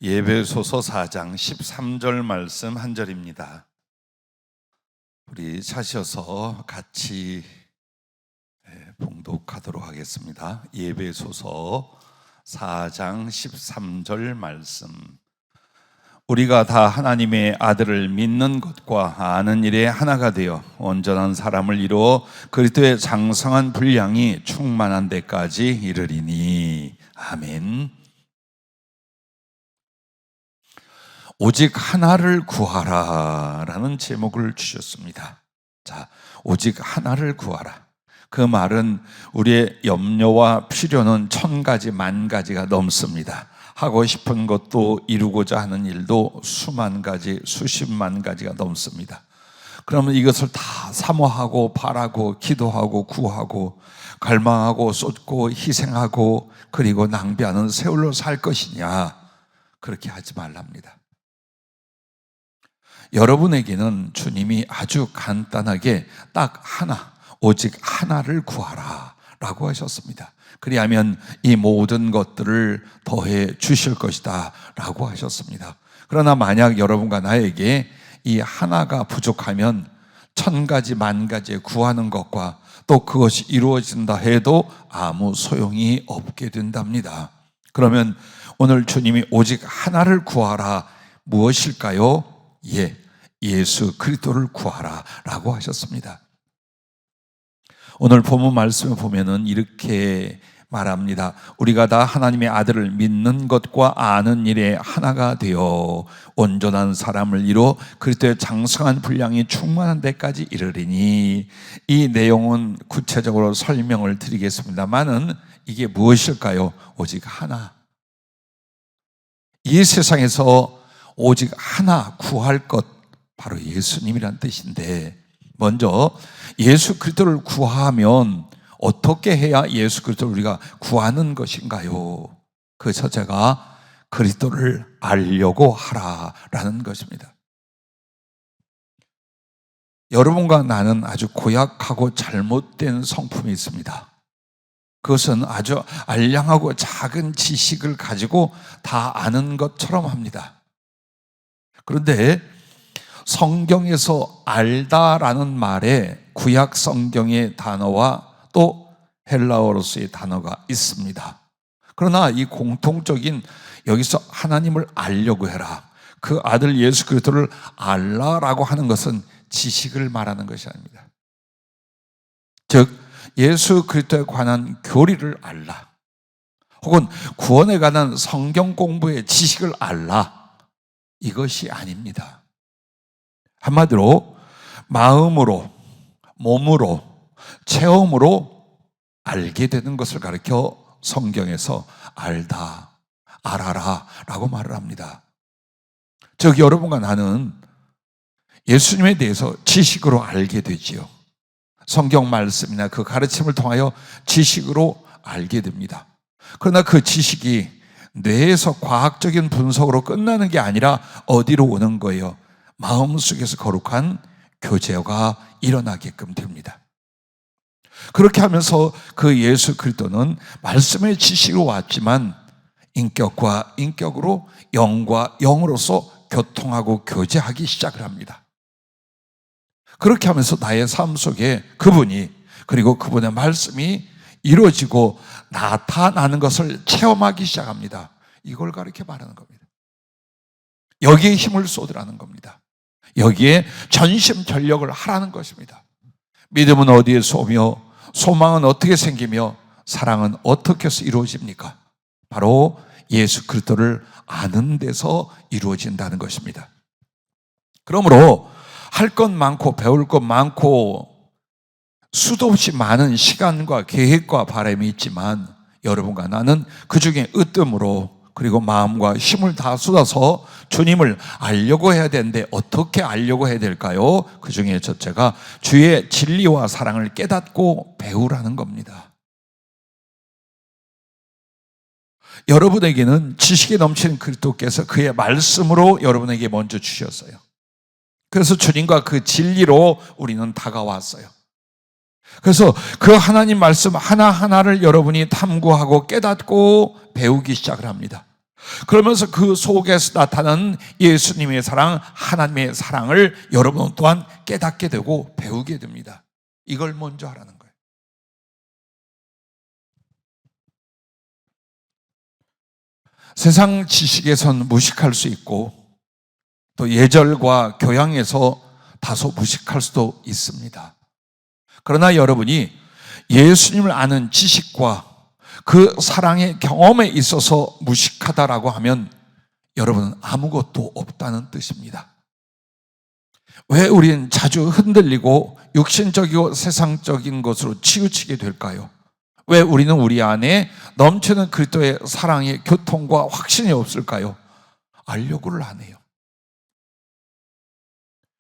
예배소서 4장 13절 말씀 한 절입니다. 우리 찾으셔서 같이 봉독하도록 하겠습니다. 예배소서 4장 13절 말씀. 우리가 다 하나님의 아들을 믿는 것과 아는 일에 하나가 되어 온전한 사람을 이루어 그리스도의 장성한 분량이 충만한 데까지 이르리니. 아멘. 오직 하나를 구하라 라는 제목을 주셨습니다. 자, 오직 하나를 구하라. 그 말은 우리의 염려와 필요는 1000가지, 10,000가지가 넘습니다. 하고 싶은 것도 이루고자 하는 일도 수만 가지, 수십만 가지가 넘습니다. 그러면 이것을 다 사모하고 바라고 기도하고 구하고 갈망하고 쏟고 희생하고 그리고 낭비하는 세월로 살 것이냐? 그렇게 하지 말랍니다. 여러분에게는 주님이 아주 간단하게 딱 하나, 오직 하나를 구하라 라고 하셨습니다. 그리하면 이 모든 것들을 더해 주실 것이다 라고 하셨습니다. 그러나 만약 여러분과 나에게 이 하나가 부족하면 1000가지, 10,000가지 구하는 것과 또 그것이 이루어진다 해도 아무 소용이 없게 된답니다. 그러면 오늘 주님이 오직 하나를 구하라, 무엇일까요? 예수 그리스도를 구하라 라고 하셨습니다. 오늘 본문 말씀을 보면은 이렇게 말합니다. 우리가 다 하나님의 아들을 믿는 것과 아는 일에 하나가 되어 온전한 사람을 이루어 그리스도의 장성한 분량이 충만한 데까지 이르리니. 이 내용은 구체적으로 설명을 드리겠습니다만은 이게 무엇일까요? 오직 하나. 이 세상에서 오직 하나 구할 것, 바로 예수님이란 뜻인데, 먼저 예수 그리스도를 구하면 어떻게 해야 예수 그리스도를 우리가 구하는 것인가요? 그 첫째가 그리스도를 알려고 하라라는 것입니다. 여러분과 나는 아주 고약하고 잘못된 성품이 있습니다. 그것은 아주 알량하고 작은 지식을 가지고 다 아는 것처럼 합니다. 그런데 성경에서 알다라는 말에 구약 성경의 단어와 또 헬라어로서의 단어가 있습니다. 그러나 이 공통적인, 여기서 하나님을 알려고 해라, 그 아들 예수 그리스도를 알라라고 하는 것은 지식을 말하는 것이 아닙니다. 즉 예수 그리스도에 관한 교리를 알라, 혹은 구원에 관한 성경 공부의 지식을 알라, 이것이 아닙니다. 한마디로 마음으로, 몸으로, 체험으로 알게 되는 것을 가르쳐 성경에서 알다, 알아라 라고 말을 합니다. 즉 여러분과 나는 예수님에 대해서 지식으로 알게 되지요. 성경 말씀이나 그 가르침을 통하여 지식으로 알게 됩니다. 그러나 그 지식이 뇌에서 과학적인 분석으로 끝나는 게 아니라 어디로 오는 거예요? 마음속에서 거룩한 교제가 일어나게끔 됩니다. 그렇게 하면서 그 예수 그리스도는 말씀의 지식으로 왔지만 인격과 인격으로, 영과 영으로서 교통하고 교제하기 시작을 합니다. 그렇게 하면서 나의 삶 속에 그분이, 그리고 그분의 말씀이 이루어지고 나타나는 것을 체험하기 시작합니다. 이걸 가르쳐 말하는 겁니다. 여기에 힘을 쏟으라는 겁니다. 여기에 전심전력을 하라는 것입니다. 믿음은 어디에서 오며 소망은 어떻게 생기며 사랑은 어떻게 해서 이루어집니까? 바로 예수 그리스도를 아는 데서 이루어진다는 것입니다. 그러므로 할 것 많고 배울 것 많고 수도 없이 많은 시간과 계획과 바람이 있지만 여러분과 나는 그 중에 으뜸으로, 그리고 마음과 힘을 다 쏟아서 주님을 알려고 해야 되는데 어떻게 알려고 해야 될까요? 그 중에 첫째가 주의 진리와 사랑을 깨닫고 배우라는 겁니다. 여러분에게는 지식이 넘치는 그리스도께서 그의 말씀으로 여러분에게 먼저 주셨어요. 그래서 주님과 그 진리로 우리는 다가왔어요. 그래서 그 하나님 말씀 하나하나를 여러분이 탐구하고 깨닫고 배우기 시작을 합니다. 그러면서 그 속에서 나타나는 예수님의 사랑, 하나님의 사랑을 여러분 또한 깨닫게 되고 배우게 됩니다. 이걸 먼저 하라는 거예요. 세상 지식에선 무식할 수 있고 또 예절과 교양에서 다소 무식할 수도 있습니다. 그러나 여러분이 예수님을 아는 지식과 그 사랑의 경험에 있어서 무식하다라고 하면 여러분은 아무것도 없다는 뜻입니다. 왜 우리는 자주 흔들리고 육신적이고 세상적인 것으로 치우치게 될까요? 왜 우리는 우리 안에 넘치는 그리스도의 사랑의 교통과 확신이 없을까요? 알려고를 안 해요.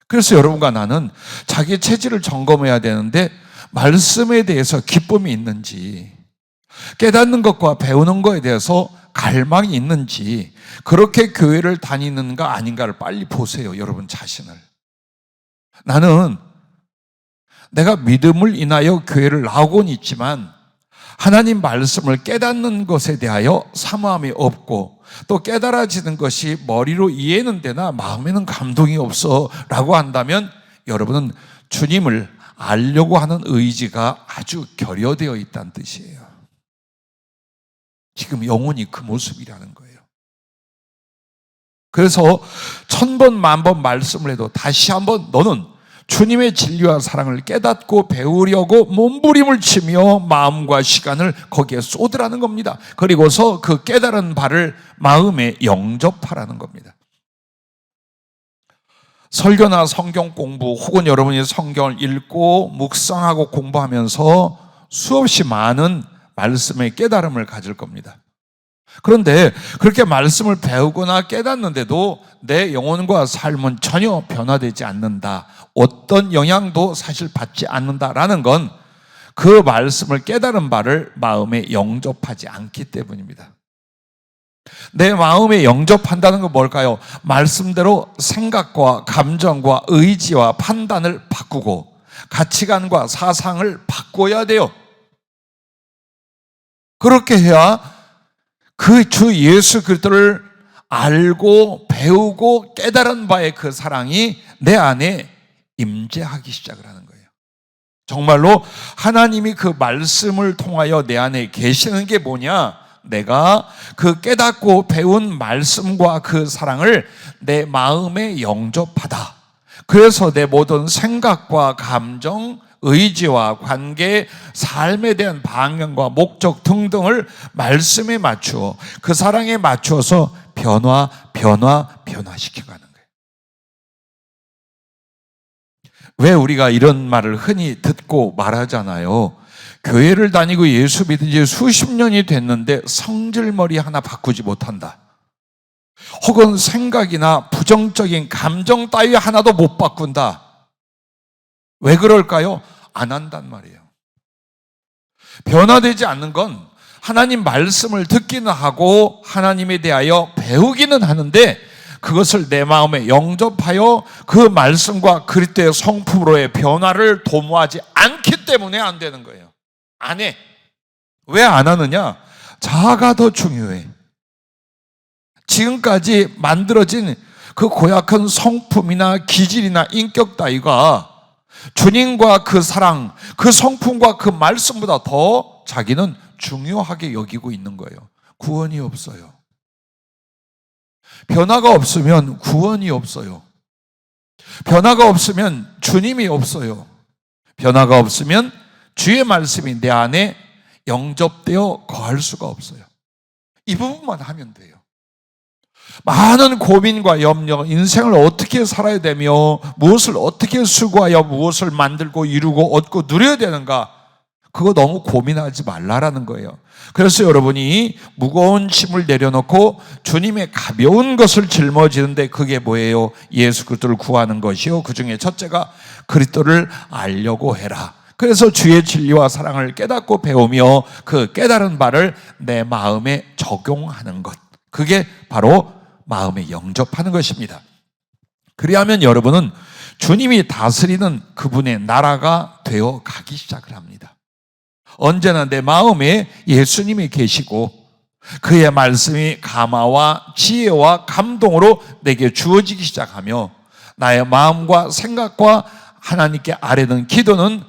그래서 여러분과 나는 자기 체질을 점검해야 되는데 말씀에 대해서 기쁨이 있는지, 깨닫는 것과 배우는 것에 대해서 갈망이 있는지, 그렇게 교회를 다니는가 아닌가를 빨리 보세요. 여러분 자신을. 나는 내가 믿음을 인하여 교회를 나오곤 있지만 하나님 말씀을 깨닫는 것에 대하여 사모함이 없고 또 깨달아지는 것이 머리로 이해는 되나 마음에는 감동이 없어 라고 한다면 여러분은 주님을 알려고 하는 의지가 아주 결여되어 있다는 뜻이에요. 지금 영혼이 그 모습이라는 거예요. 그래서 1000번 만번 말씀을 해도 다시 한번 너는 주님의 진리와 사랑을 깨닫고 배우려고 몸부림을 치며 마음과 시간을 거기에 쏟으라는 겁니다. 그리고서 그 깨달은 바를 마음에 영접하라는 겁니다. 설교나 성경 공부 혹은 여러분이 성경을 읽고 묵상하고 공부하면서 수없이 많은 말씀의 깨달음을 가질 겁니다. 그런데 그렇게 말씀을 배우거나 깨닫는데도 내 영혼과 삶은 전혀 변화되지 않는다, 어떤 영향도 사실 받지 않는다라는 건 그 말씀을 깨달은 바를 마음에 영접하지 않기 때문입니다. 내 마음에 영접한다는 건 뭘까요? 말씀대로 생각과 감정과 의지와 판단을 바꾸고 가치관과 사상을 바꿔야 돼요. 그렇게 해야 그 주 예수 그리스도를 알고 배우고 깨달은 바의 그 사랑이 내 안에 임재하기 시작을 하는 거예요. 정말로 하나님이 그 말씀을 통하여 내 안에 계시는 게 뭐냐? 내가 그 깨닫고 배운 말씀과 그 사랑을 내 마음에 영접하다. 그래서 내 모든 생각과 감정, 의지와 관계, 삶에 대한 방향과 목적 등등을 말씀에 맞추어 그 사랑에 맞추어서 변화시켜가는 거예요. 왜 우리가 이런 말을 흔히 듣고 말하잖아요. 교회를 다니고 예수 믿은 지 수십 년이 됐는데 성질머리 하나 바꾸지 못한다. 혹은 생각이나 부정적인 감정 따위 하나도 못 바꾼다. 왜 그럴까요? 안 한단 말이에요. 변화되지 않는 건 하나님 말씀을 듣기는 하고 하나님에 대하여 배우기는 하는데 그것을 내 마음에 영접하여 그 말씀과 그리스도의 성품으로의 변화를 도모하지 않기 때문에 안 되는 거예요. 안 해. 왜 안 하느냐? 자아가 더 중요해. 지금까지 만들어진 그 고약한 성품이나 기질이나 인격 따위가 주님과 그 사랑, 그 성품과 그 말씀보다 더 자기는 중요하게 여기고 있는 거예요. 구원이 없어요. 변화가 없으면 구원이 없어요. 변화가 없으면 주님이 없어요. 변화가 없으면 주의 말씀이 내 안에 영접되어 거할 수가 없어요. 이 부분만 하면 돼요. 많은 고민과 염려, 인생을 어떻게 살아야 되며 무엇을 어떻게 수고하여 무엇을 만들고 이루고 얻고 누려야 되는가, 그거 너무 고민하지 말라라는 거예요. 그래서 여러분이 무거운 짐을 내려놓고 주님의 가벼운 것을 짊어지는데 그게 뭐예요? 예수 그리스도를 구하는 것이요, 그 중에 첫째가 그리스도를 알려고 해라. 그래서 주의 진리와 사랑을 깨닫고 배우며 그 깨달은 바를 내 마음에 적용하는 것, 그게 바로 마음에 영접하는 것입니다. 그리하면 여러분은 주님이 다스리는 그분의 나라가 되어 가기 시작을 합니다. 언제나 내 마음에 예수님이 계시고 그의 말씀이 감화와 지혜와 감동으로 내게 주어지기 시작하며 나의 마음과 생각과 하나님께 아뢰는 기도는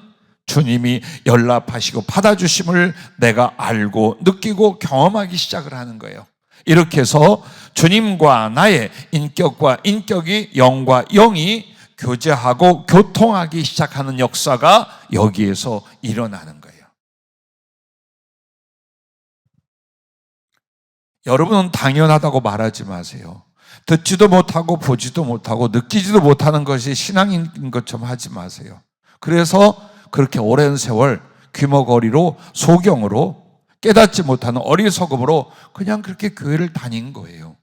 주님이 연락하시고 받아주심을 내가 알고 느끼고 경험하기 시작을 하는 거예요. 이렇게 해서 주님과 나의 인격과 인격이 영과 영이 교제하고 교통하기 시작하는 역사가 여기에서 일어나는 거예요. 여러분은 당연하다고 말하지 마세요. 듣지도 못하고 보지도 못하고 느끼지도 못하는 것이 신앙인 것처럼 하지 마세요. 그래서 그렇게 오랜 세월 귀머거리로 소경으로 깨닫지 못하는 어리석음으로 그냥 그렇게 교회를 다닌 거예요.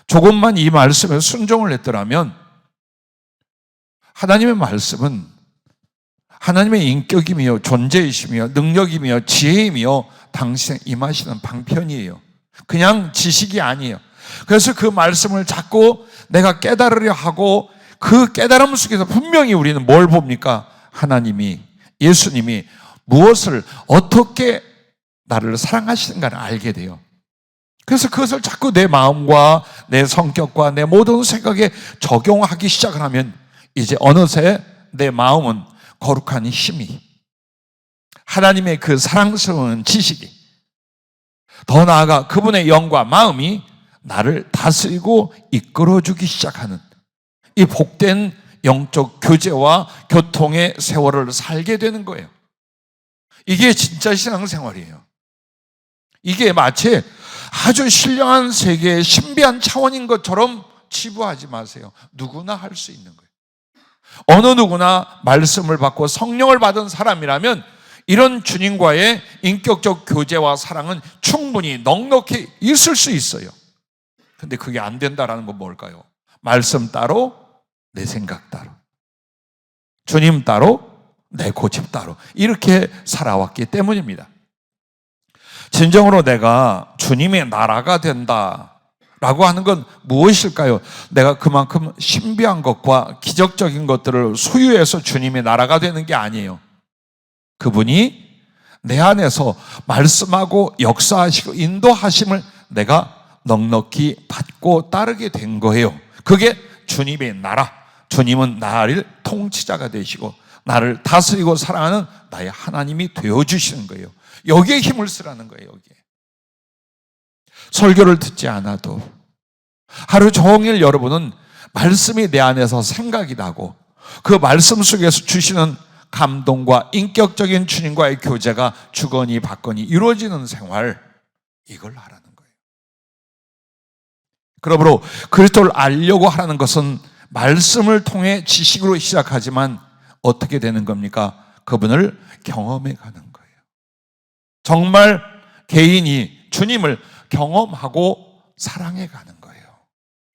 조금만 이 말씀에 순종을 했더라면 하나님의 말씀은 하나님의 인격이며 존재이시며 능력이며 지혜이며 당신의 임하시는 방편이에요. 그냥 지식이 아니에요. 그래서 그 말씀을 자꾸 내가 깨달으려 하고 그 깨달음 속에서 분명히 우리는 뭘 봅니까? 하나님이, 예수님이 무엇을 어떻게 나를 사랑하시는가를 알게 돼요. 그래서 그것을 자꾸 내 마음과 내 성격과 내 모든 생각에 적용하기 시작을 하면 이제 어느새 내 마음은 거룩한 힘이, 하나님의 그 사랑스러운 지식이, 더 나아가 그분의 영과 마음이 나를 다스리고 이끌어주기 시작하는 이 복된 영적 교제와 교통의 세월을 살게 되는 거예요. 이게 진짜 신앙생활이에요. 이게 마치 아주 신령한 세계의 신비한 차원인 것처럼 치부하지 마세요. 누구나 할 수 있는 거예요. 어느 누구나 말씀을 받고 성령을 받은 사람이라면 이런 주님과의 인격적 교제와 사랑은 충분히 넉넉히 있을 수 있어요. 근데 그게 안 된다라는 건 뭘까요? 말씀 따로, 내 생각 따로, 주님 따로, 내 고집 따로 이렇게 살아왔기 때문입니다. 진정으로 내가 주님의 나라가 된다라고 하는 건 무엇일까요? 내가 그만큼 신비한 것과 기적적인 것들을 소유해서 주님의 나라가 되는 게 아니에요. 그분이 내 안에서 말씀하고 역사하시고 인도하심을 내가 넉넉히 받고 따르게 된 거예요. 그게 주님의 나라, 주님은 나를 통치자가 되시고 나를 다스리고 사랑하는 나의 하나님이 되어주시는 거예요. 여기에 힘을 쓰라는 거예요. 여기에. 설교를 듣지 않아도 하루 종일 여러분은 말씀이 내 안에서 생각이 나고 그 말씀 속에서 주시는 감동과 인격적인 주님과의 교제가 주거니 받거니 이루어지는 생활, 이걸 하라는 거예요. 그러므로 그리스도를 알려고 하라는 것은 말씀을 통해 지식으로 시작하지만 어떻게 되는 겁니까? 그분을 경험해 가는 거예요. 정말 개인이 주님을 경험하고 사랑해 가는 거예요.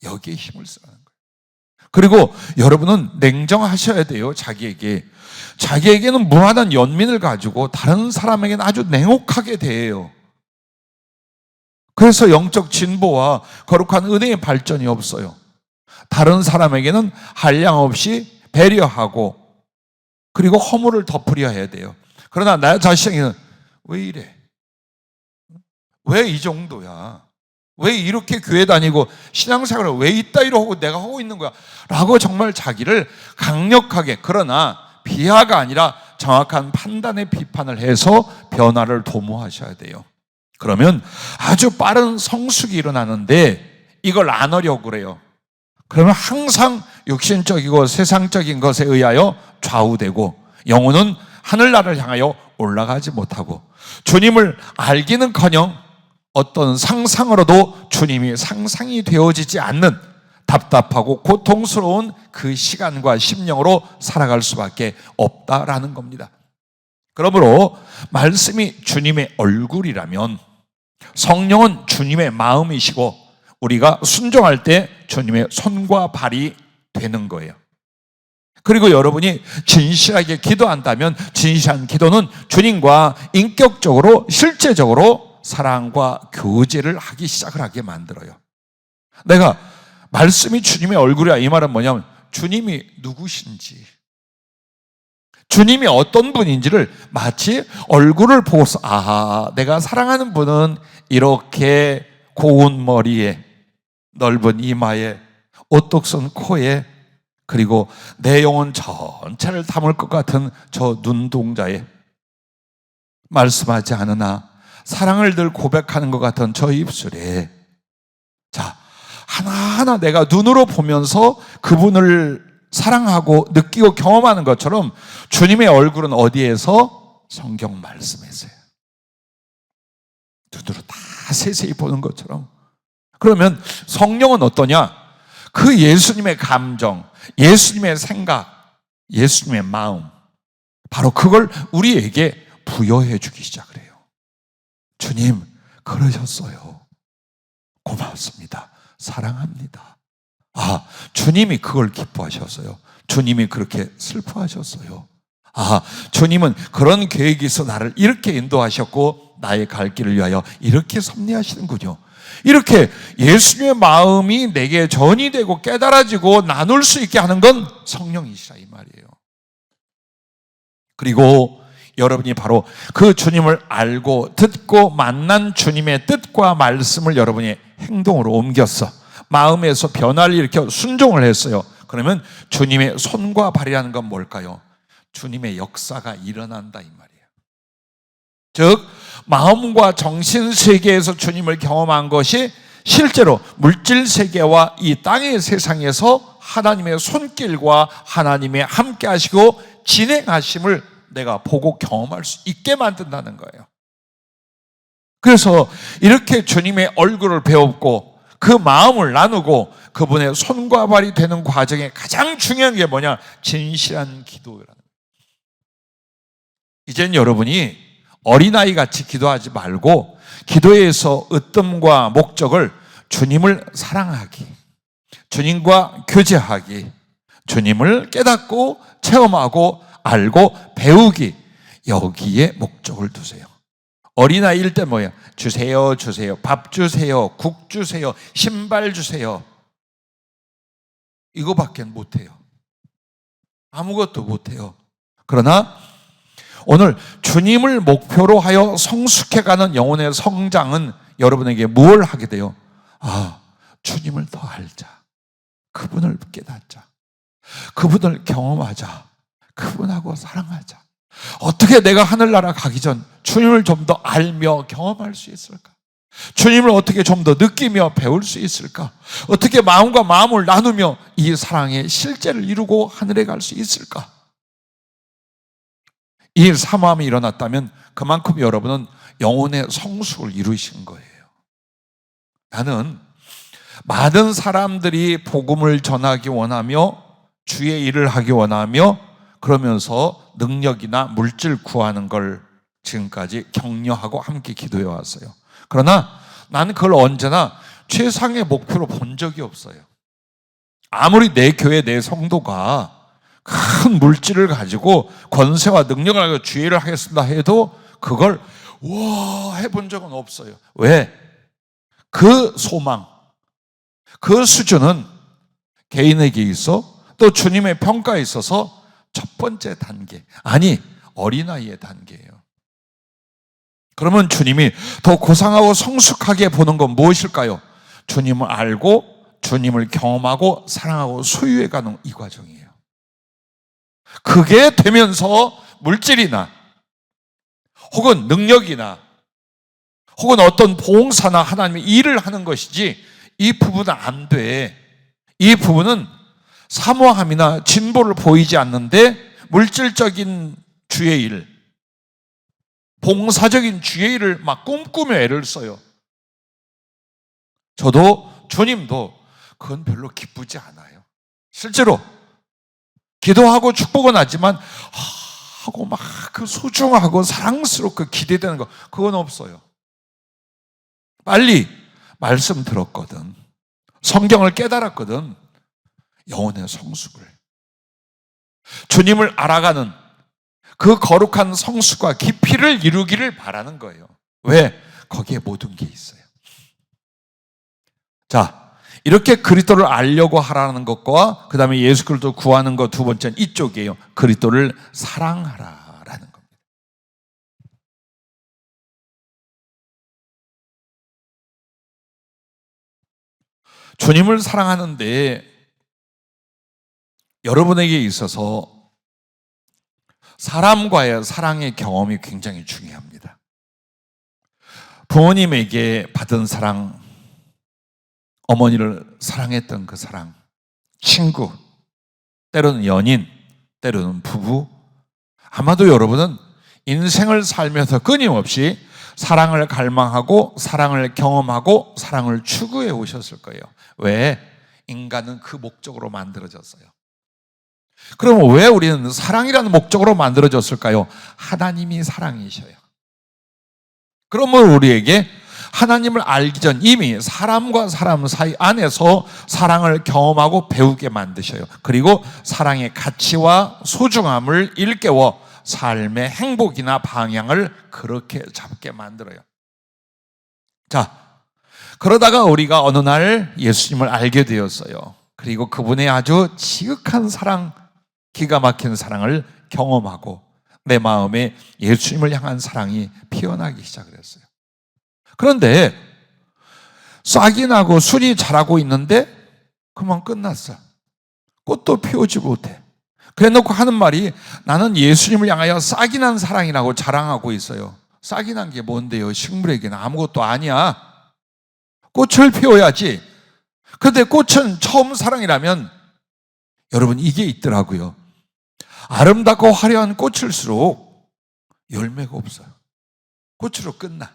여기에 힘을 쓰라는 거예요. 그리고 여러분은 냉정하셔야 돼요. 자기에게는 무한한 연민을 가지고 다른 사람에게는 아주 냉혹하게 대해요. 그래서 영적 진보와 거룩한 은혜의 발전이 없어요. 다른 사람에게는 한량없이 배려하고 그리고 허물을 덮으려 해야 돼요. 그러나 나 자신에게는 왜 이래? 왜 이 정도야? 왜 이렇게 교회 다니고 신앙생활을 왜 이따위로 하고 내가 하고 있는 거야? 라고 정말 자기를 강력하게, 그러나 비하가 아니라 정확한 판단의 비판을 해서 변화를 도모하셔야 돼요. 그러면 아주 빠른 성숙이 일어나는데 이걸 안 하려고 그래요. 그러면 항상 육신적이고 세상적인 것에 의하여 좌우되고 영혼은 하늘나라를 향하여 올라가지 못하고 주님을 알기는커녕 어떤 상상으로도 주님이 상상이 되어지지 않는 답답하고 고통스러운 그 시간과 심령으로 살아갈 수밖에 없다라는 겁니다. 그러므로 말씀이 주님의 얼굴이라면 성령은 주님의 마음이시고 우리가 순종할 때 주님의 손과 발이 되는 거예요. 그리고 여러분이 진실하게 기도한다면 진실한 기도는 주님과 인격적으로 실제적으로 사랑과 교제를 하기 시작을 하게 만들어요. 내가 말씀이 주님의 얼굴이야 이 말은 뭐냐면 주님이 누구신지, 주님이 어떤 분인지를 마치 얼굴을 보고서, 아하, 내가 사랑하는 분은 이렇게 고운 머리에, 넓은 이마에, 오똑선 코에, 그리고 내 영혼 전체를 담을 것 같은 저 눈동자에, 말씀하지 않으나 사랑을 늘 고백하는 것 같은 저 입술에, 자, 하나하나 내가 눈으로 보면서 그분을 사랑하고 느끼고 경험하는 것처럼 주님의 얼굴은 어디에서? 성경 말씀에서요. 눈으로 다 세세히 보는 것처럼. 그러면 성령은 어떠냐? 그 예수님의 감정, 예수님의 생각, 예수님의 마음, 바로 그걸 우리에게 부여해 주기 시작을 해요. 주님, 그러셨어요. 고맙습니다. 사랑합니다. 아, 주님이 그걸 기뻐하셨어요. 주님이 그렇게 슬퍼하셨어요. 아, 주님은 그런 계획이 있어 나를 이렇게 인도하셨고 나의 갈 길을 위하여 이렇게 섭리하시는군요. 이렇게 예수님의 마음이 내게 전이 되고 깨달아지고 나눌 수 있게 하는 건 성령이시라 이 말이에요. 그리고 여러분이 바로 그 주님을 알고 듣고 만난 주님의 뜻과 말씀을 여러분이 행동으로 옮겼어. 마음에서 변화를 일으켜 순종을 했어요. 그러면 주님의 손과 발이라는 건 뭘까요? 주님의 역사가 일어난다 이 말이에요. 즉 마음과 정신 세계에서 주님을 경험한 것이 실제로 물질 세계와 이 땅의 세상에서 하나님의 손길과 하나님의 함께 하시고 진행하심을 내가 보고 경험할 수 있게 만든다는 거예요. 그래서 이렇게 주님의 얼굴을 배웠고 그 마음을 나누고 그분의 손과 발이 되는 과정에 가장 중요한 게 뭐냐? 진실한 기도라는 거예요. 이젠 여러분이 어린아이 같이 기도하지 말고 기도에서 으뜸과 목적을 주님을 사랑하기, 주님과 교제하기, 주님을 깨닫고 체험하고 알고 배우기, 여기에 목적을 두세요. 어린아이일 때 뭐예요? 주세요, 주세요. 밥 주세요. 국 주세요. 신발 주세요. 이거밖에 못해요. 아무것도 못해요. 그러나 오늘 주님을 목표로 하여 성숙해가는 영혼의 성장은 여러분에게 뭘 하게 돼요? 아, 주님을 더 알자. 그분을 깨닫자. 그분을 경험하자. 그분하고 사랑하자. 어떻게 내가 하늘나라 가기 전 주님을 좀 더 알며 경험할 수 있을까? 주님을 어떻게 좀 더 느끼며 배울 수 있을까? 어떻게 마음과 마음을 나누며 이 사랑의 실제를 이루고 하늘에 갈 수 있을까? 이 사모함이 일어났다면 그만큼 여러분은 영혼의 성숙을 이루신 거예요. 나는 많은 사람들이 복음을 전하기 원하며 주의 일을 하기 원하며 그러면서 능력이나 물질 구하는 걸 지금까지 격려하고 함께 기도해 왔어요. 그러나 나는 그걸 언제나 최상의 목표로 본 적이 없어요. 아무리 내 교회, 내 성도가 큰 물질을 가지고 권세와 능력을 가지고 주의를 하겠습니다 해도 그걸 해본 적은 없어요. 왜? 그 소망, 그 수준은 개인에게 있어 또 주님의 평가에 있어서 첫 번째 단계, 아니 어린아이의 단계예요. 그러면 주님이 더 고상하고 성숙하게 보는 건 무엇일까요? 주님을 알고 주님을 경험하고 사랑하고 소유해가는 이 과정이에요. 그게 되면서 물질이나 혹은 능력이나 혹은 어떤 봉사나 하나님의 일을 하는 것이지 이 부분은 안 돼. 이 부분은 사모함이나 진보를 보이지 않는데 물질적인 주의 일, 봉사적인 주의 일을 막 꿈꾸며 애를 써요. 저도 주님도 그건 별로 기쁘지 않아요. 실제로 기도하고 축복은 하지만 하고 막 그 소중하고 사랑스럽고 기대되는 거 그건 없어요. 빨리 말씀 들었거든. 성경을 깨달았거든. 영혼의 성숙을, 주님을 알아가는 그 거룩한 성숙과 깊이를 이루기를 바라는 거예요. 왜? 거기에 모든 게 있어요. 자, 이렇게 그리스도를 알려고 하라는 것과 그 다음에 예수 그리스도 구하는 것 두 번째는 이쪽이에요. 그리스도를 사랑하라라는 겁니다. 주님을 사랑하는데 여러분에게 있어서 사람과의 사랑의 경험이 굉장히 중요합니다. 부모님에게 받은 사랑, 어머니를 사랑했던 그 사랑, 친구, 때로는 연인, 때로는 부부, 아마도 여러분은 인생을 살면서 끊임없이 사랑을 갈망하고 사랑을 경험하고 사랑을 추구해 오셨을 거예요. 왜? 인간은 그 목적으로 만들어졌어요. 그럼 왜 우리는 사랑이라는 목적으로 만들어졌을까요? 하나님이 사랑이셔요. 그러면 우리에게 하나님을 알기 전 이미 사람과 사람 사이 안에서 사랑을 경험하고 배우게 만드셔요. 그리고 사랑의 가치와 소중함을 일깨워 삶의 행복이나 방향을 그렇게 잡게 만들어요. 자, 그러다가 우리가 어느 날 예수님을 알게 되었어요. 그리고 그분의 아주 지극한 사랑, 기가 막힌 사랑을 경험하고 내 마음에 예수님을 향한 사랑이 피어나기 시작을 했어요. 그런데 싹이 나고 술이 자라고 있는데 그만 끝났어. 꽃도 피우지 못해. 그래 놓고 하는 말이 나는 예수님을 향하여 싹이 난 사랑이라고 자랑하고 있어요. 싹이 난 게 뭔데요? 식물에게는 아무것도 아니야. 꽃을 피워야지. 그런데 꽃은 처음 사랑이라면 여러분 이게 있더라고요. 아름답고 화려한 꽃일수록 열매가 없어요. 꽃으로 끝나.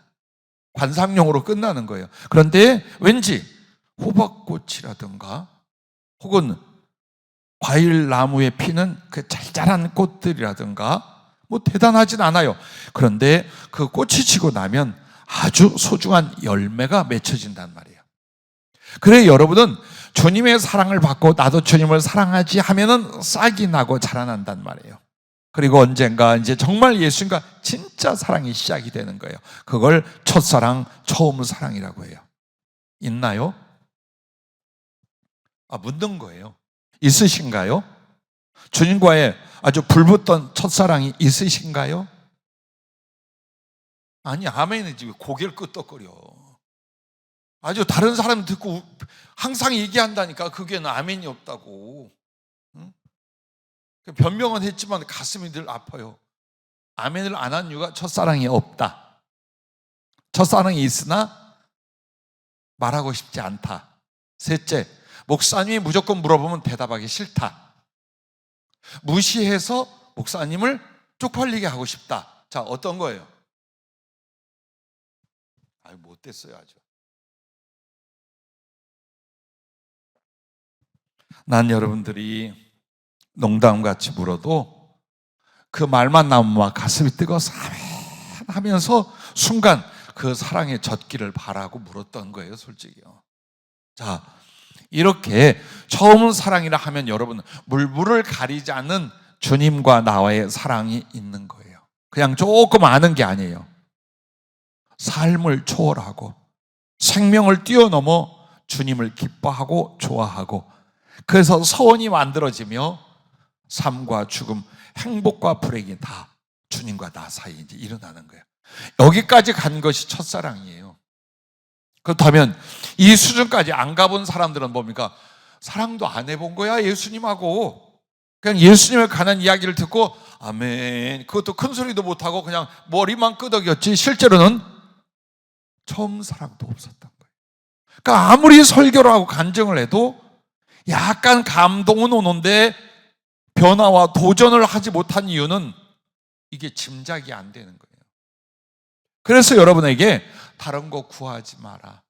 관상용으로 끝나는 거예요. 그런데 왠지 호박꽃이라든가 혹은 과일나무에 피는 그 잘 자란 꽃들이라든가 뭐 대단하진 않아요. 그런데 그 꽃이 지고 나면 아주 소중한 열매가 맺혀진단 말이에요. 그래 여러분은 주님의 사랑을 받고 나도 주님을 사랑하지 하면은 싹이 나고 자라난단 말이에요. 그리고 언젠가 이제 정말 예수님과 진짜 사랑이 시작이 되는 거예요. 그걸 첫사랑, 처음 사랑이라고 해요. 있나요? 묻는 거예요. 있으신가요? 주님과의 아주 불붙던 첫사랑이 있으신가요? 아니, 아멘이지. 왜 고개를 끄덕거려. 아주 다른 사람 듣고 항상 얘기한다니까 그게는 아멘이 없다고. 응? 변명은 했지만 가슴이 늘 아파요. 아멘을 안 한 이유가 첫사랑이 없다. 첫사랑이 있으나 말하고 싶지 않다. 셋째, 목사님이 무조건 물어보면 대답하기 싫다. 무시해서 목사님을 쪽팔리게 하고 싶다. 자, 어떤 거예요? 못됐어요 아주. 난 여러분들이 농담같이 물어도 그 말만 나오면 막 가슴이 뜨거워서 하면서 순간 그 사랑의 젖기를 바라고 물었던 거예요, 솔직히요. 자, 이렇게 처음 사랑이라 하면 여러분 물불을 가리지 않는 주님과 나와의 사랑이 있는 거예요. 그냥 조금 아는 게 아니에요. 삶을 초월하고 생명을 뛰어넘어 주님을 기뻐하고 좋아하고 그래서 서원이 만들어지며 삶과 죽음, 행복과 불행이 다 주님과 나 사이에 이제 일어나는 거예요. 여기까지 간 것이 첫사랑이에요. 그렇다면 이 수준까지 안 가본 사람들은 뭡니까? 사랑도 안 해본 거야 예수님하고. 그냥 예수님을 관한 이야기를 듣고 아멘, 그것도 큰 소리도 못하고 그냥 머리만 끄덕였지 실제로는 처음 사랑도 없었던 거예요. 그러니까 아무리 설교를 하고 간증을 해도 약간 감동은 오는데 변화와 도전을 하지 못한 이유는 이게 짐작이 안 되는 거예요. 그래서 여러분에게 다른 거 구하지 마라.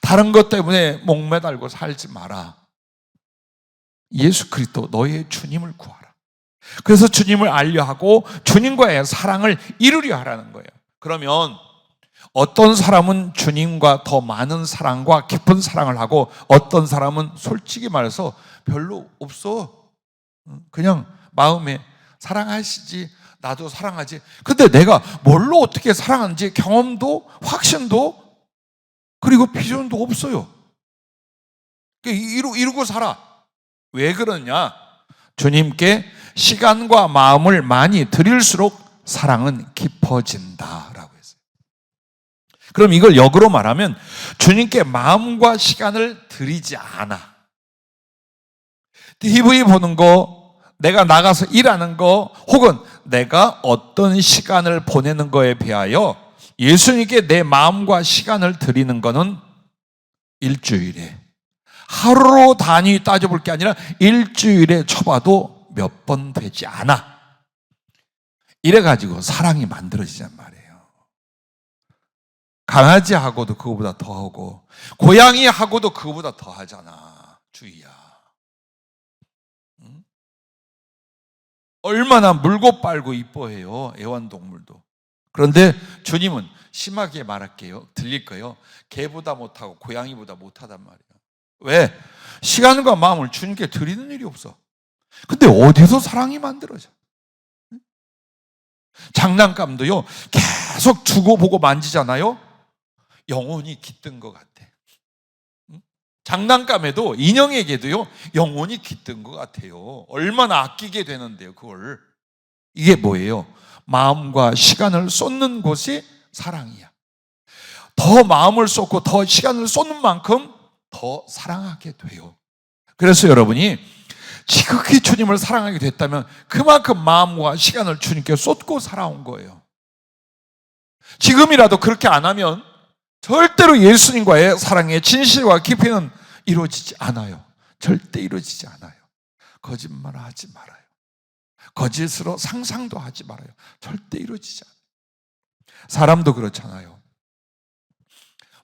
다른 것 때문에 목매달고 살지 마라. 예수 그리스도 너의 주님을 구하라. 그래서 주님을 알려 하고 주님과의 사랑을 이루려 하라는 거예요. 그러면 어떤 사람은 주님과 더 많은 사랑과 깊은 사랑을 하고 어떤 사람은 솔직히 말해서 별로 없어. 그냥 마음에 사랑하시지, 나도 사랑하지. 근데 내가 뭘로 어떻게 사랑하는지 경험도 확신도 그리고 비전도 없어요. 이루고 살아. 왜 그러냐? 주님께 시간과 마음을 많이 드릴수록 사랑은 깊어진다라고 했어요. 그럼 이걸 역으로 말하면 주님께 마음과 시간을 드리지 않아. TV 보는 거, 내가 나가서 일하는 거, 혹은 내가 어떤 시간을 보내는 거에 비하여 예수님께 내 마음과 시간을 드리는 거는 일주일에, 하루로 단위 따져볼 게 아니라 일주일에 쳐봐도 몇 번 되지 않아. 이래가지고 사랑이 만들어지단 말이에요. 강아지하고도 그거보다 더하고, 고양이하고도 그거보다 더하잖아. 주희야. 응? 얼마나 물고 빨고 이뻐해요, 애완동물도. 그런데 주님은 심하게 말할게요. 들릴 거예요. 개보다 못하고 고양이보다 못하단 말이에요. 왜? 시간과 마음을 주님께 드리는 일이 없어. 근데 어디서 사랑이 만들어져? 장난감도요, 계속 두고 보고 만지잖아요. 영혼이 깃든 것 같아. 장난감에도, 인형에게도요, 영혼이 깃든 것 같아요. 얼마나 아끼게 되는데요, 그걸. 이게 뭐예요? 마음과 시간을 쏟는 곳이 사랑이야. 더 마음을 쏟고 더 시간을 쏟는 만큼 더 사랑하게 돼요. 그래서 여러분이 지극히 주님을 사랑하게 됐다면 그만큼 마음과 시간을 주님께 쏟고 살아온 거예요. 지금이라도 그렇게 안 하면 절대로 예수님과의 사랑의 진실과 깊이는 이루어지지 않아요. 절대 이루어지지 않아요. 거짓말을 하지 말아요. 거짓으로 상상도 하지 말아요. 절대 이루어지지 않아요. 사람도 그렇잖아요.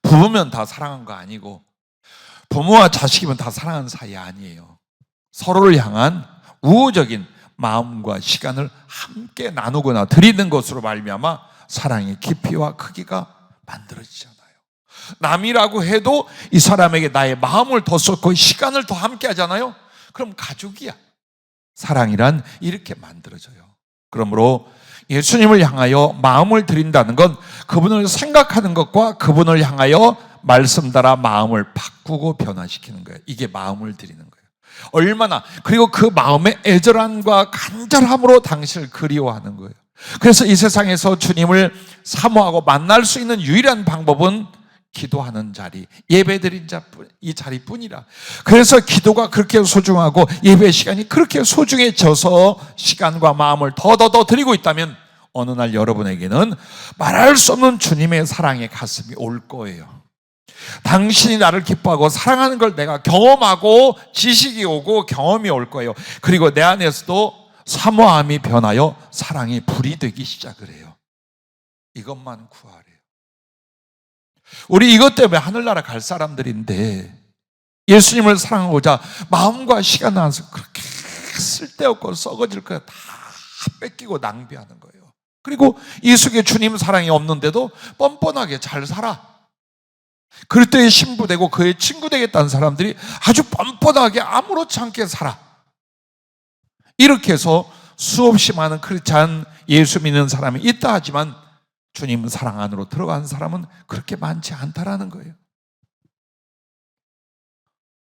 부부면 다 사랑한 거 아니고, 부모와 자식이면 다 사랑하는 사이 아니에요. 서로를 향한 우호적인 마음과 시간을 함께 나누거나 드리는 것으로 말미암아 사랑의 깊이와 크기가 만들어지잖아요. 남이라고 해도 이 사람에게 나의 마음을 더 쏟고 시간을 더 함께 하잖아요. 그럼 가족이야. 사랑이란 이렇게 만들어져요. 그러므로 예수님을 향하여 마음을 드린다는 건 그분을 생각하는 것과 그분을 향하여 말씀 따라 마음을 바꾸고 변화시키는 거예요. 이게 마음을 드리는 거예요. 얼마나, 그리고 그 마음의 애절함과 간절함으로 당신을 그리워하는 거예요. 그래서 이 세상에서 주님을 사모하고 만날 수 있는 유일한 방법은 기도하는 자리, 예배드린 이 자리뿐이라. 그래서 기도가 그렇게 소중하고 예배 시간이 그렇게 소중해져서 시간과 마음을 더 드리고 있다면 어느 날 여러분에게는 말할 수 없는 주님의 사랑의 가슴이 올 거예요. 당신이 나를 기뻐하고 사랑하는 걸 내가 경험하고 지식이 오고 경험이 올 거예요. 그리고 내 안에서도 사모함이 변하여 사랑이 불이 되기 시작을 해요. 이것만 구하래요. 우리 이것 때문에 하늘나라 갈 사람들인데 예수님을 사랑하고자 마음과 시간 나눠서 그렇게 쓸데없고 썩어질 거 다 뺏기고 낭비하는 거예요. 그리고 이 속에 주님 사랑이 없는데도 뻔뻔하게 잘 살아. 그리스도의 신부 되고 그의 친구 되겠다는 사람들이 아주 뻔뻔하게 아무렇지 않게 살아. 이렇게 해서 수없이 많은 크리스찬 예수 믿는 사람이 있다 하지만 주님 사랑 안으로 들어간 사람은 그렇게 많지 않다라는 거예요.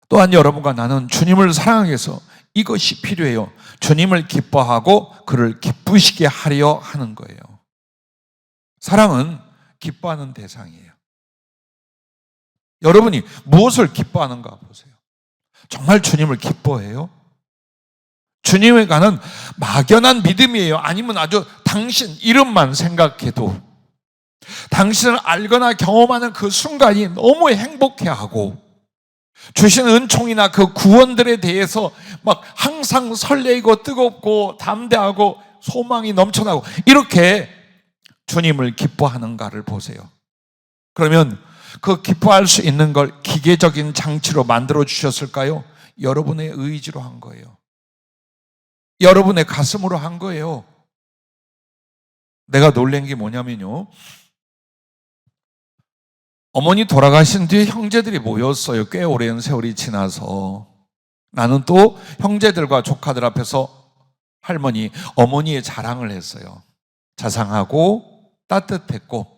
또한 여러분과 나는 주님을 사랑하기 위해서 이것이 필요해요. 주님을 기뻐하고 그를 기쁘시게 하려 하는 거예요. 사랑은 기뻐하는 대상이에요. 여러분이 무엇을 기뻐하는가 보세요. 정말 주님을 기뻐해요? 주님에 관한 막연한 믿음이에요? 아니면 아주 당신 이름만 생각해도 당신을 알거나 경험하는 그 순간이 너무 행복해하고 주신 은총이나 그 구원들에 대해서 막 항상 설레이고 뜨겁고 담대하고 소망이 넘쳐나고 이렇게 주님을 기뻐하는가를 보세요. 그러면 그 기뻐할 수 있는 걸 기계적인 장치로 만들어 주셨을까요? 여러분의 의지로 한 거예요. 여러분의 가슴으로 한 거예요. 내가 놀란 게 뭐냐면요, 어머니 돌아가신 뒤에 형제들이 모였어요. 꽤 오랜 세월이 지나서. 나는 또 형제들과 조카들 앞에서 할머니, 어머니의 자랑을 했어요. 자상하고 따뜻했고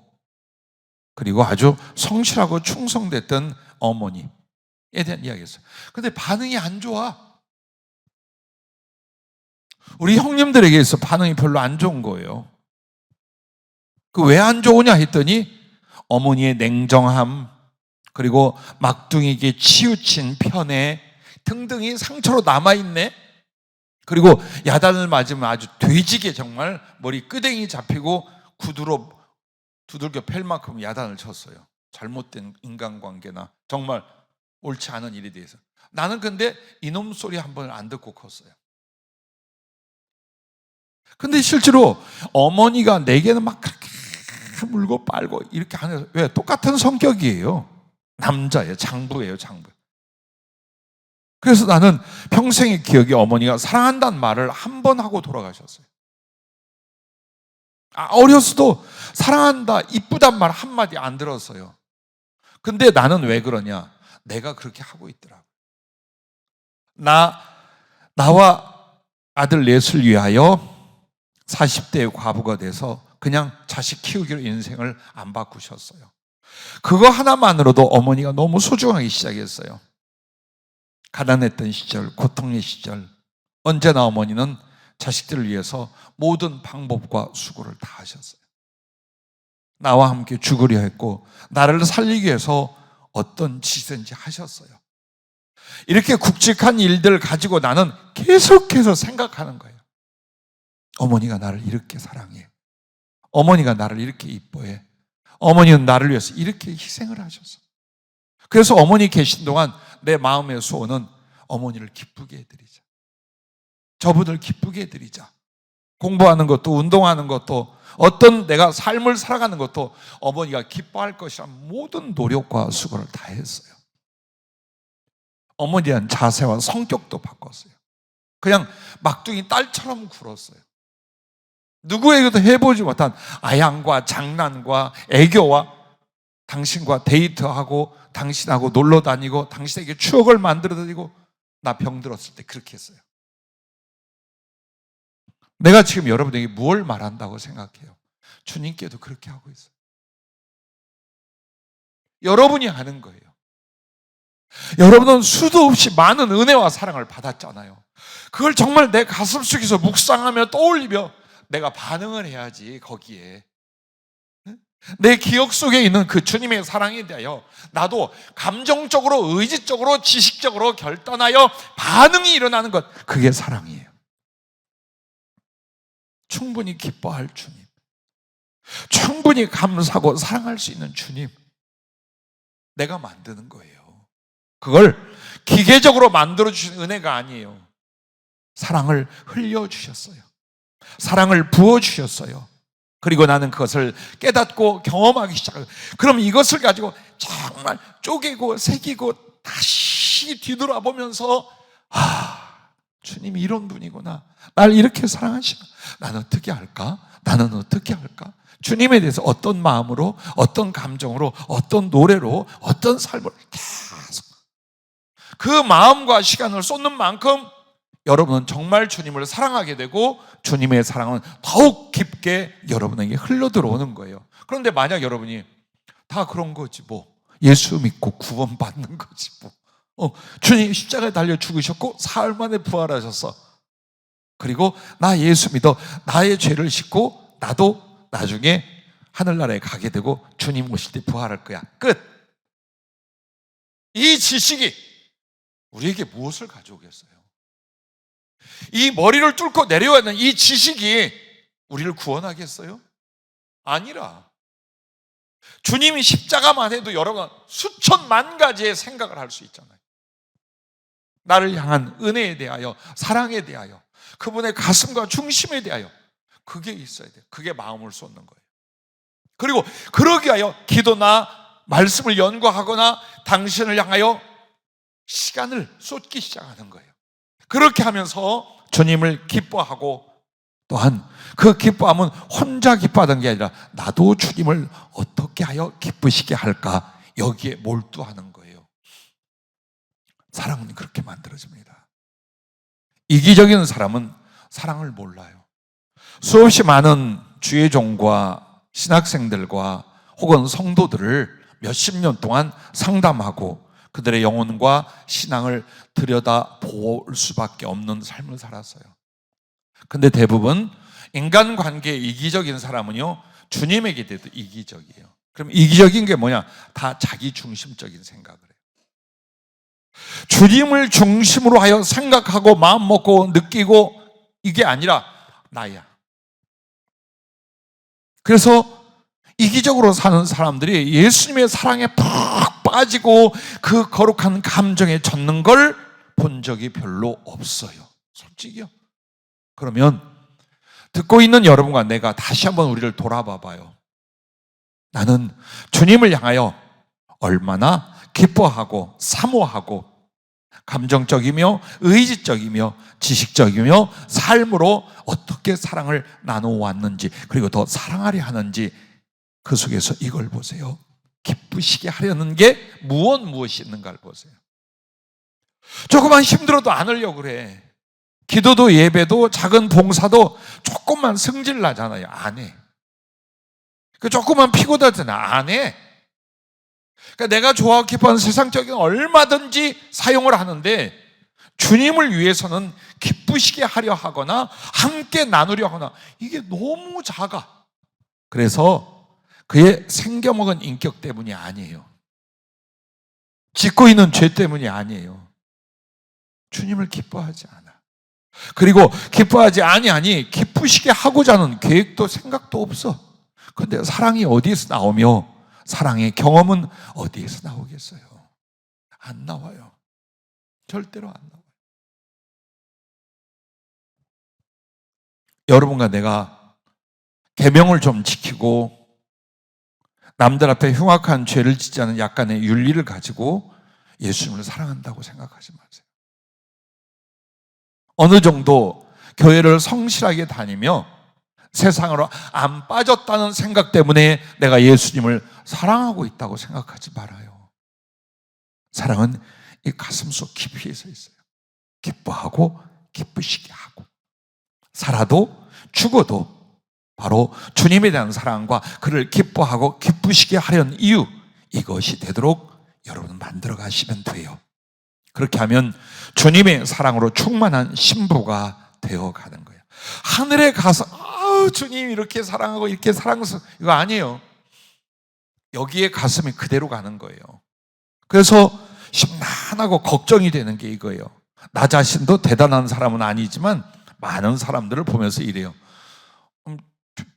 그리고 아주 성실하고 충성됐던 어머니. 대한 이야기였어요. 근데 반응이 안 좋아. 우리 형님들에게서 반응이 별로 안 좋은 거예요. 그 왜 안 좋으냐 했더니 어머니의 냉정함, 그리고 막둥이에게 치우친 편애 등등이 상처로 남아있네. 그리고 야단을 맞으면 아주 돼지게 정말 머리 끄댕이 잡히고 구두로 두들겨 팰 만큼 야단을 쳤어요. 잘못된 인간관계나 정말 옳지 않은 일에 대해서. 나는 근데 이놈 소리 한 번을 안 듣고 컸어요. 근데 실제로 어머니가 내게는 막 그렇게 물고 빨고 이렇게 안 해서, 왜? 똑같은 성격이에요. 남자예요. 장부예요. 장부. 그래서 나는 평생의 기억에 어머니가 사랑한다는 말을 한 번 하고 돌아가셨어요. 어렸어도 사랑한다, 이쁘단 말 한마디 안 들었어요. 근데 나는 왜 그러냐? 내가 그렇게 하고 있더라고요. 나와 아들 넷을 위하여 40대의 과부가 돼서 그냥 자식 키우기로 인생을 안 바꾸셨어요. 그거 하나만으로도 어머니가 너무 소중하기 시작했어요. 가난했던 시절, 고통의 시절, 언제나 어머니는 자식들을 위해서 모든 방법과 수고를 다 하셨어요. 나와 함께 죽으려 했고 나를 살리기 위해서 어떤 짓인지 하셨어요. 이렇게 굵직한 일들 가지고 나는 계속해서 생각하는 거예요. 어머니가 나를 이렇게 사랑해. 어머니가 나를 이렇게 이뻐해. 어머니는 나를 위해서 이렇게 희생을 하셨어. 그래서 어머니 계신 동안 내 마음의 소원은 어머니를 기쁘게 해드리자. 저분을 기쁘게 해드리자. 공부하는 것도, 운동하는 것도, 어떤 내가 삶을 살아가는 것도 어머니가 기뻐할 것이란 모든 노력과 수고를 다 했어요. 어머니에 대한 자세와 성격도 바꿨어요. 그냥 막둥이 딸처럼 굴었어요. 누구에게도 해보지 못한 아양과 장난과 애교와 당신과 데이트하고 당신하고 놀러 다니고 당신에게 추억을 만들어 드리고, 나 병들었을 때 그렇게 했어요. 내가 지금 여러분에게 무엇을 말한다고 생각해요? 주님께도 그렇게 하고 있어요. 여러분이 하는 거예요. 여러분은 수도 없이 많은 은혜와 사랑을 받았잖아요. 그걸 정말 내 가슴 속에서 묵상하며 떠올리며 내가 반응을 해야지. 거기에 내 기억 속에 있는 그 주님의 사랑에 대하여 나도 감정적으로, 의지적으로, 지식적으로 결단하여 반응이 일어나는 것, 그게 사랑이에요. 충분히 기뻐할 주님, 충분히 감사하고 사랑할 수 있는 주님, 내가 만드는 거예요. 그걸 기계적으로 만들어주신 은혜가 아니에요. 사랑을 흘려주셨어요. 사랑을 부어주셨어요. 그리고 나는 그것을 깨닫고 경험하기 시작해요. 그럼 이것을 가지고 정말 쪼개고 새기고 다시 뒤돌아보면서, 주님이 이런 분이구나, 날 이렇게 사랑하시나, 나는 어떻게 할까? 나는 어떻게 할까? 주님에 대해서 어떤 마음으로, 어떤 감정으로, 어떤 노래로, 어떤 삶을 계속 그 마음과 시간을 쏟는 만큼 여러분은 정말 주님을 사랑하게 되고 주님의 사랑은 더욱 깊게 여러분에게 흘러들어오는 거예요. 그런데 만약 여러분이 다 그런 거지 뭐, 예수 믿고 구원받는 거지 뭐, 주님 십자가에 달려 죽으셨고 사흘 만에 부활하셨어, 그리고 나 예수 믿어, 나의 죄를 씻고 나도 나중에 하늘나라에 가게 되고 주님 오실 때 부활할 거야, 끝. 이 지식이 우리에게 무엇을 가져오겠어요? 이 머리를 뚫고 내려야 하는 이 지식이 우리를 구원하겠어요? 아니라 주님이 십자가만 해도 여러분 수천만 가지의 생각을 할 수 있잖아요. 나를 향한 은혜에 대하여, 사랑에 대하여, 그분의 가슴과 중심에 대하여, 그게 있어야 돼요. 그게 마음을 쏟는 거예요. 그리고 그러기 위하여 기도나 말씀을 연구하거나 당신을 향하여 시간을 쏟기 시작하는 거예요. 그렇게 하면서 주님을 기뻐하고, 또한 그 기뻐함은 혼자 기뻐하던 게 아니라 나도 주님을 어떻게 하여 기쁘시게 할까, 여기에 몰두하는 거예요. 사랑은 그렇게 만들어집니다. 이기적인 사람은 사랑을 몰라요. 수없이 많은 주의 종과 신학생들과 혹은 성도들을 몇십 년 동안 상담하고 그들의 영혼과 신앙을 들여다볼 수밖에 없는 삶을 살았어요. 근데 대부분 인간관계에 이기적인 사람은요, 주님에게 대해도 이기적이에요. 그럼 이기적인 게 뭐냐? 다 자기 중심적인 생각을 해요. 주님을 중심으로 하여 생각하고 마음 먹고 느끼고 이게 아니라 나야. 그래서 이기적으로 사는 사람들이 예수님의 사랑에 푹 빠지고 그 거룩한 감정에 젖는 걸 본 적이 별로 없어요. 솔직히요. 그러면 듣고 있는 여러분과 내가 다시 한번 우리를 돌아봐 봐요. 나는 주님을 향하여 얼마나 기뻐하고 사모하고 감정적이며 의지적이며 지식적이며 삶으로 어떻게 사랑을 나눠왔는지, 그리고 더 사랑하려 하는지, 그 속에서 이걸 보세요. 기쁘시게 하려는 게 무엇이 있는가를 보세요. 조금만 힘들어도 안 하려고 그래. 기도도 예배도 작은 봉사도 조금만 승질 나잖아요. 안 해. 조금만 피곤하잖아. 안 해. 그러니까 내가 좋아하고 기뻐하는 세상적인 얼마든지 사용을 하는데 주님을 위해서는 기쁘시게 하려 하거나 함께 나누려 하거나 이게 너무 작아. 그래서 그의 생겨먹은 인격 때문이 아니에요. 짓고 있는 죄 때문이 아니에요. 주님을 기뻐하지 않아. 그리고 기뻐하지 아니하니 기쁘시게 하고자 하는 계획도 생각도 없어. 그런데 사랑이 어디에서 나오며 사랑의 경험은 어디에서 나오겠어요? 안 나와요. 절대로 안 나와요. 여러분과 내가 계명을 좀 지키고 남들 앞에 흉악한 죄를 짓지 않은 약간의 윤리를 가지고 예수님을 사랑한다고 생각하지 마세요. 어느 정도 교회를 성실하게 다니며 세상으로 안 빠졌다는 생각 때문에 내가 예수님을 사랑하고 있다고 생각하지 말아요. 사랑은 이 가슴속 깊이에서 있어요. 기뻐하고 기쁘시게 하고, 살아도 죽어도 바로 주님에 대한 사랑과 그를 기뻐하고 기쁘시게 하려는 이유, 이것이 되도록 여러분 만들어 가시면 돼요. 그렇게 하면 주님의 사랑으로 충만한 신부가 되어가는 거예요. 하늘에 가서 주님 이렇게 사랑하고 이렇게 사랑해서, 이거 아니에요. 여기에 가슴이 그대로 가는 거예요. 그래서 심란하고 걱정이 되는 게 이거예요. 나 자신도 대단한 사람은 아니지만 많은 사람들을 보면서 이래요.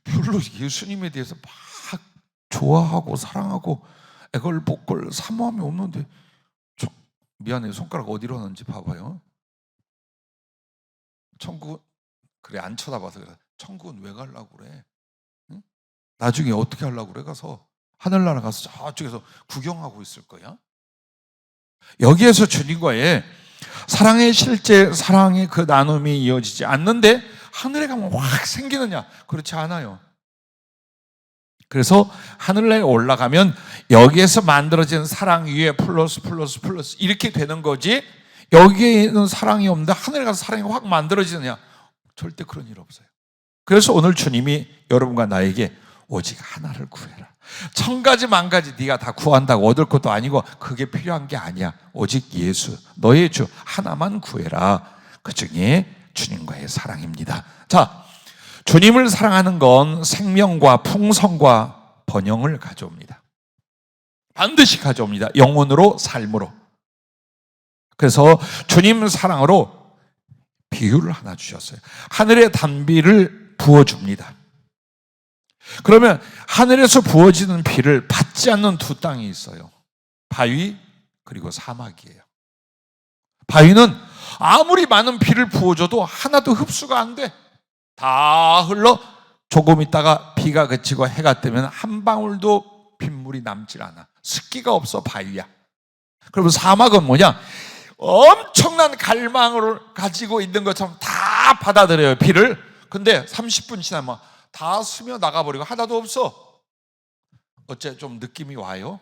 별로 예수님에 대해서 막 좋아하고 사랑하고 애걸복걸 사모함이 없는데, 미안해, 손가락 어디로 하는지 봐봐요. 천국, 그래, 안 쳐다봐서 그래. 천국은 왜 가려고 그래? 응? 나중에 어떻게 하려고 그래? 가서 하늘나라 가서 저쪽에서 구경하고 있을 거야. 여기에서 주님과의 사랑의 실제 사랑의 그 나눔이 이어지지 않는데 하늘에 가면 확 생기느냐? 그렇지 않아요. 그래서 하늘에 올라가면 여기에서 만들어진 사랑 위에 플러스 이렇게 되는 거지, 여기에 있는 사랑이 없는데 하늘에 가서 사랑이 확 만들어지느냐? 절대 그런 일 없어요. 그래서 오늘 주님이 여러분과 나에게 오직 하나를 구해라. 1000가지 만가지 네가 다 구한다고 얻을 것도 아니고 그게 필요한 게 아니야. 오직 예수, 너의 주 하나만 구해라. 그 중에 주님과의 사랑입니다. 자, 주님을 사랑하는 건 생명과 풍성과 번영을 가져옵니다. 반드시 가져옵니다. 영혼으로, 삶으로. 그래서 주님 사랑으로 비유를 하나 주셨어요. 하늘의 단비를 부어줍니다. 그러면 하늘에서 부어지는 비를 받지 않는 두 땅이 있어요. 바위 그리고 사막이에요. 바위는 아무리 많은 비를 부어줘도 하나도 흡수가 안 돼. 다 흘러 조금 있다가 비가 그치고 해가 뜨면 한 방울도 빗물이 남질 않아. 습기가 없어. 바위야. 그러면 사막은 뭐냐? 엄청난 갈망을 가지고 있는 것처럼 다 받아들여요, 비를. 근데 30분 지나면 다 스며 나가버리고 하나도 없어. 어째 좀 느낌이 와요?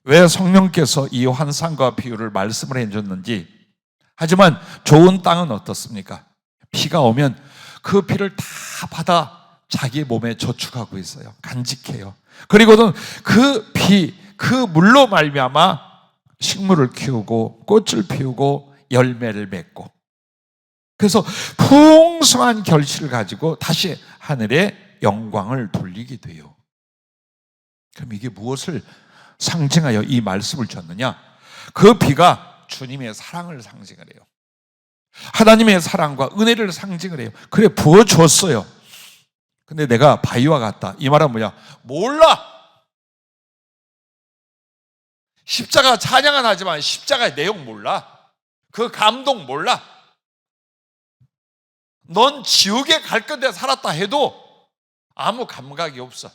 왜 성령께서 이 환상과 비유를 말씀을 해줬는지. 하지만 좋은 땅은 어떻습니까? 비가 오면 그 비를 다 받아 자기 몸에 저축하고 있어요. 간직해요. 그리고는 그 비, 그 물로 말미암아 식물을 키우고 꽃을 피우고 열매를 맺고, 그래서 풍성한 결실을 가지고 다시 하늘에 영광을 돌리게 돼요. 그럼 이게 무엇을 상징하여 이 말씀을 줬느냐? 그 비가 주님의 사랑을 상징을 해요. 하나님의 사랑과 은혜를 상징을 해요. 그래, 부어줬어요. 근데 내가 바위와 같다, 이 말은 뭐냐? 몰라. 십자가 찬양은 하지만 십자가의 내용 몰라. 그 감동 몰라. 넌 지옥에 갈 건데 살았다 해도 아무 감각이 없어.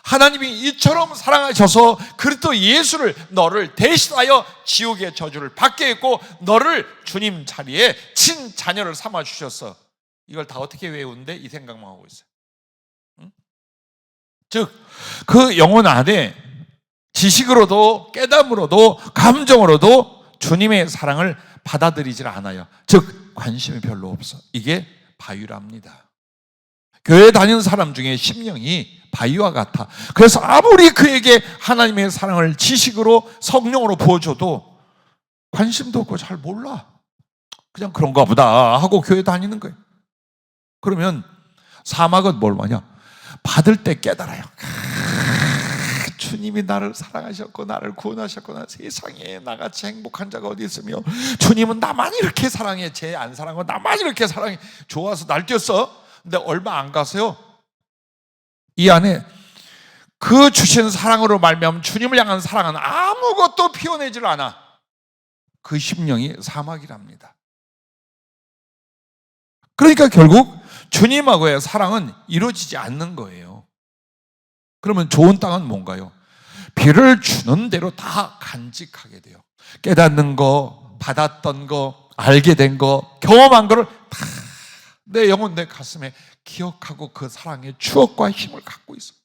하나님이 이처럼 사랑하셔서 그리스도 예수를, 너를 대신하여 지옥의 저주를 받게 했고 너를 주님 자리에 친자녀를 삼아 주셨어. 이걸 다 어떻게 외우는데 이 생각만 하고 있어요. 응? 즉, 그 영혼 안에 지식으로도 깨달음으로도 감정으로도 주님의 사랑을 받아들이질 않아요. 즉 관심이 별로 없어. 이게 바위랍니다. 교회 다니는 사람 중에 심령이 바위와 같아. 그래서 아무리 그에게 하나님의 사랑을 지식으로 성령으로 부어줘도 관심도 없고 잘 몰라. 그냥 그런가 보다 하고 교회 다니는 거예요. 그러면 사막은 뭘 뭐냐? 받을 때 깨달아요. 주님이 나를 사랑하셨고 나를 구원하셨구나. 세상에 나같이 행복한 자가 어디 있으며 주님은 나만 이렇게 사랑해. 쟤 안 사랑하고 나만 이렇게 사랑해. 좋아서 날뛰었어. 근데 얼마 안 가서요, 이 안에 그 주신 사랑으로 말미암아 주님을 향한 사랑은 아무것도 피워내질 않아. 그 심령이 사막이랍니다. 그러니까 결국 주님하고의 사랑은 이루어지지 않는 거예요. 그러면 좋은 땅은 뭔가요? 비를 주는 대로 다 간직하게 돼요. 깨닫는 거, 받았던 거, 알게 된 거, 경험한 거를 다 내 영혼, 내 가슴에 기억하고 그 사랑의 추억과 힘을 갖고 있어.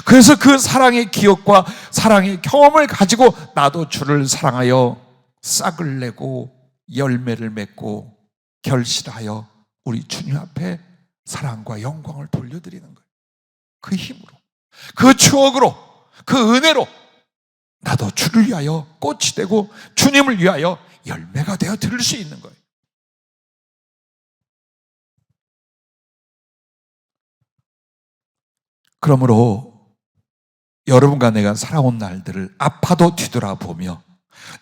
그래서 그 사랑의 기억과 사랑의 경험을 가지고 나도 주를 사랑하여 싹을 내고 열매를 맺고 결실하여 우리 주님 앞에 사랑과 영광을 돌려드리는 거예요. 그 힘으로, 그 추억으로, 그 은혜로 나도 주를 위하여 꽃이 되고 주님을 위하여 열매가 되어 드릴 수 있는 거예요. 그러므로 여러분과 내가 살아온 날들을 아파도 뒤돌아보며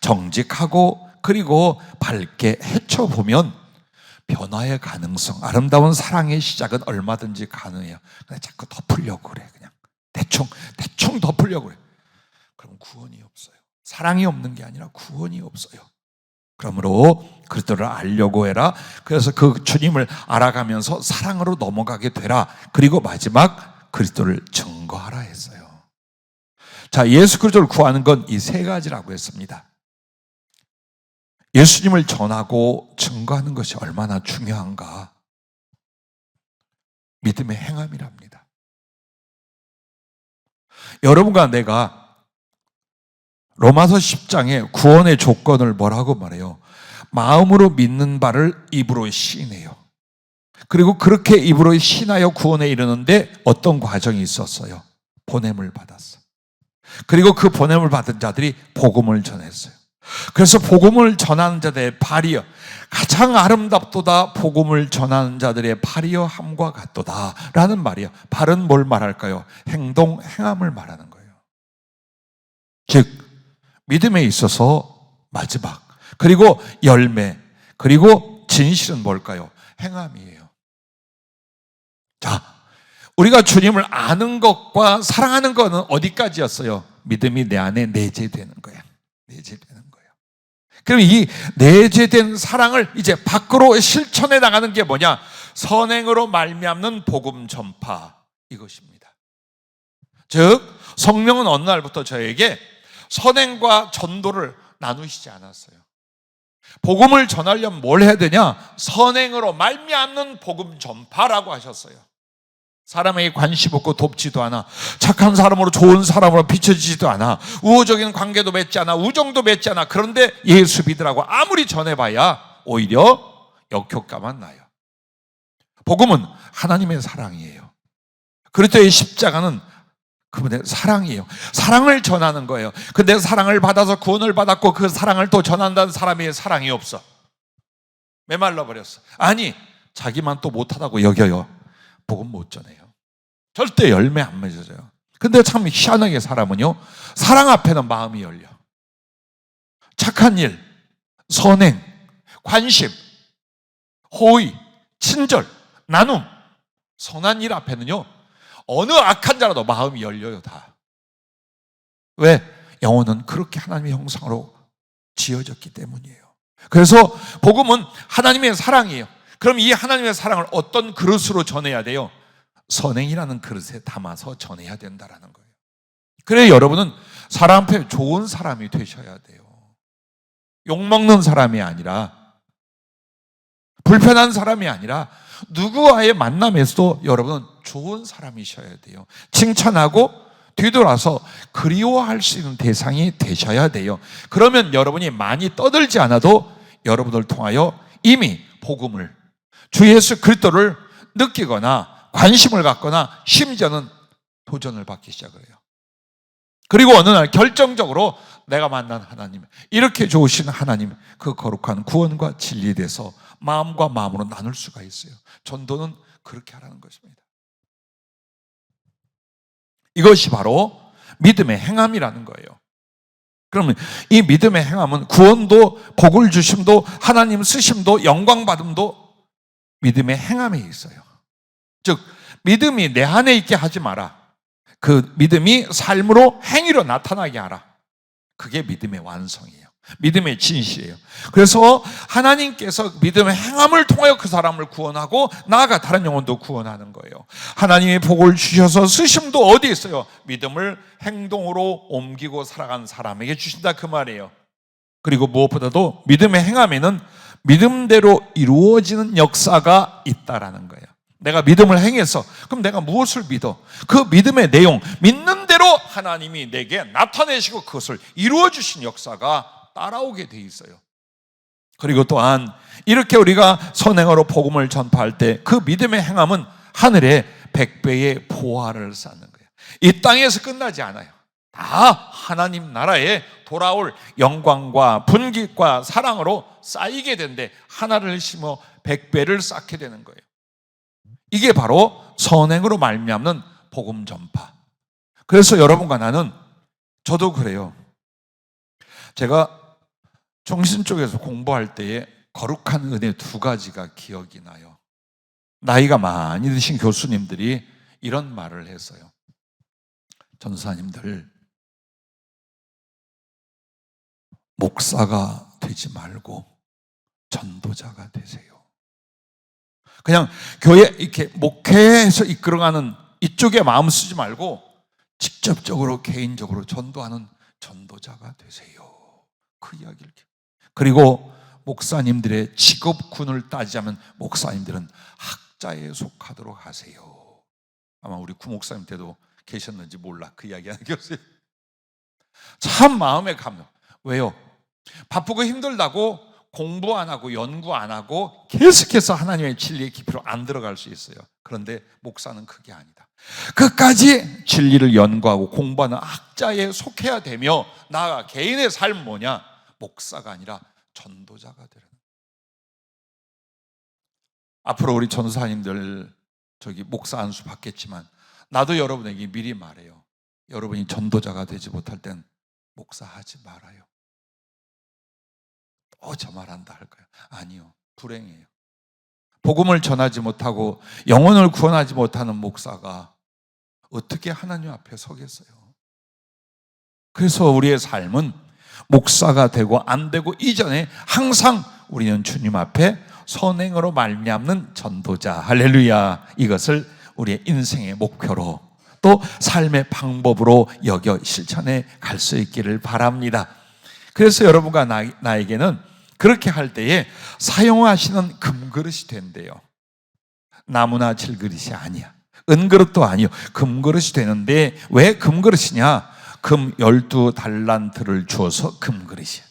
정직하고 그리고 밝게 헤쳐보면 변화의 가능성, 아름다운 사랑의 시작은 얼마든지 가능해요. 근데 자꾸 덮으려고 그래. 그냥 대충 덮으려고 그래. 그럼 구원이 없어요. 사랑이 없는 게 아니라 구원이 없어요. 그러므로 그리스도를 알려고 해라. 그래서 그 주님을 알아가면서 사랑으로 넘어가게 되라. 그리고 마지막 그리스도를 증거하라 했어요. 자, 예수 그리스도를 구하는 건 이 세 가지라고 했습니다. 예수님을 전하고 증거하는 것이 얼마나 중요한가? 믿음의 행함이랍니다. 여러분과 내가 로마서 10장에 구원의 조건을 뭐라고 말해요? 마음으로 믿는 바를 입으로 시인해요. 그리고 그렇게 입으로 신하여 구원에 이르는데 어떤 과정이 있었어요? 보냄을 받았어요. 그리고 그 보냄을 받은 자들이 복음을 전했어요. 그래서 복음을 전하는 자들의 발이여, 가장 아름답도다 복음을 전하는 자들의 발이여 함과 같도다 라는 말이요. 발은 뭘 말할까요? 행동, 행함을 말하는 거예요. 즉 믿음에 있어서 마지막, 그리고 열매, 그리고 진실은 뭘까요? 행함이에요. 자, 우리가 주님을 아는 것과 사랑하는 것은 어디까지였어요? 믿음이 내 안에 내재되는 거야. 내재되는 거예요. 그럼 이 내재된 사랑을 이제 밖으로 실천해 나가는 게 뭐냐? 선행으로 말미암는 복음 전파, 이것입니다. 즉 성령은 어느 날부터 저에게 선행과 전도를 나누시지 않았어요. 복음을 전하려면 뭘 해야 되냐? 선행으로 말미암는 복음 전파라고 하셨어요. 사람에게 관심 없고 돕지도 않아. 착한 사람으로 좋은 사람으로 비춰지지도 않아. 우호적인 관계도 맺지 않아. 우정도 맺지 않아. 그런데 예수 믿으라고 아무리 전해봐야 오히려 역효과만 나요. 복음은 하나님의 사랑이에요. 그리스도의 십자가는 그분의 사랑이에요. 사랑을 전하는 거예요. 근데 사랑을 받아서 구원을 받았고 그 사랑을 또 전한다는 사람이 사랑이 없어. 메말라 버렸어. 아니, 자기만 또 못하다고 여겨요. 복음 못 전해요. 절대 열매 안 맺어져요. 근데 참 희한하게 사람은요, 사랑 앞에는 마음이 열려. 착한 일, 선행, 관심, 호의, 친절, 나눔, 선한 일 앞에는요, 어느 악한 자라도 마음이 열려요, 다. 왜? 영혼은 그렇게 하나님의 형상으로 지어졌기 때문이에요. 그래서 복음은 하나님의 사랑이에요. 그럼 이 하나님의 사랑을 어떤 그릇으로 전해야 돼요? 선행이라는 그릇에 담아서 전해야 된다라는 거예요. 그래 여러분은 사람 앞에 좋은 사람이 되셔야 돼요. 욕먹는 사람이 아니라, 불편한 사람이 아니라 누구와의 만남에서도 여러분은 좋은 사람이셔야 돼요. 칭찬하고 뒤돌아서 그리워할 수 있는 대상이 되셔야 돼요. 그러면 여러분이 많이 떠들지 않아도 여러분을 통하여 이미 복음을, 주 예수 그리스도를 느끼거나 관심을 갖거나 심지어는 도전을 받기 시작을 해요. 그리고 어느 날 결정적으로 내가 만난 하나님, 이렇게 좋으신 하나님, 그 거룩한 구원과 진리에 대해서 마음과 마음으로 나눌 수가 있어요. 전도는 그렇게 하라는 것입니다. 이것이 바로 믿음의 행함이라는 거예요. 그러면 이 믿음의 행함은 구원도, 복을 주심도, 하나님 쓰심도, 영광 받음도 믿음의 행함에 있어요. 즉 믿음이 내 안에 있게 하지 마라. 그 믿음이 삶으로, 행위로 나타나게 하라. 그게 믿음의 완성이에요. 믿음의 진실이에요. 그래서 하나님께서 믿음의 행함을 통하여 그 사람을 구원하고 나아가 다른 영혼도 구원하는 거예요. 하나님이 복을 주셔서 쓰심도 어디 있어요? 믿음을 행동으로 옮기고 살아가는 사람에게 주신다, 그 말이에요. 그리고 무엇보다도 믿음의 행함에는 믿음대로 이루어지는 역사가 있다라는 거예요. 내가 믿음을 행해서, 그럼 내가 무엇을 믿어? 그 믿음의 내용, 믿는 대로 하나님이 내게 나타내시고 그것을 이루어주신 역사가 따라오게 돼 있어요. 그리고 또한 이렇게 우리가 선행으로 복음을 전파할 때 그 믿음의 행함은 하늘에 100배의 보화를 쌓는 거예요. 이 땅에서 끝나지 않아요. 다 하나님 나라에 돌아올 영광과 분깃과 사랑으로 쌓이게 된데, 하나를 심어 100배를 쌓게 되는 거예요. 이게 바로 선행으로 말미암는 복음 전파. 그래서 여러분과 나는, 저도 그래요. 제가 정신 쪽에서 공부할 때에 거룩한 은혜 2가지가 기억이 나요. 나이가 많이 드신 교수님들이 이런 말을 했어요. 전사님들, 목사가 되지 말고 전도자가 되세요. 그냥 교회 이렇게 목회해서 이끌어가는 이쪽에 마음 쓰지 말고 직접적으로 개인적으로 전도하는 전도자가 되세요. 그 이야기를. 그리고 목사님들의 직업군을 따지자면 목사님들은 학자에 속하도록 하세요. 아마 우리 구목사님 때도 계셨는지 몰라, 그 이야기 하는 교수님. 참 마음에 감동. 왜요? 바쁘고 힘들다고 공부 안 하고 연구 안 하고 계속해서 하나님의 진리의 깊이로 안 들어갈 수 있어요. 그런데 목사는 그게 아니다. 끝까지 진리를 연구하고 공부하는 학자에 속해야 되며, 나아가 개인의 삶은 뭐냐? 목사가 아니라 전도자가 되는. 앞으로 우리 전사님들 저기 목사 안수 받겠지만, 나도 여러분에게 미리 말해요. 여러분이 전도자가 되지 못할 땐 목사하지 말아요. 저 말한다 할까요? 아니요, 불행해요. 복음을 전하지 못하고 영혼을 구원하지 못하는 목사가 어떻게 하나님 앞에 서겠어요? 그래서 우리의 삶은 목사가 되고 안 되고 이전에 항상 우리는 주님 앞에 선행으로 말미암는 전도자, 할렐루야, 이것을 우리의 인생의 목표로 또 삶의 방법으로 여겨 실천해 갈 수 있기를 바랍니다. 그래서 여러분과 나에게는 그렇게 할 때에 사용하시는 금그릇이 된대요. 나무나 질그릇이 아니야. 은그릇도 아니요, 금그릇이 되는데, 왜 금그릇이냐? 금 12달란트를 주어서 금그릇이에요.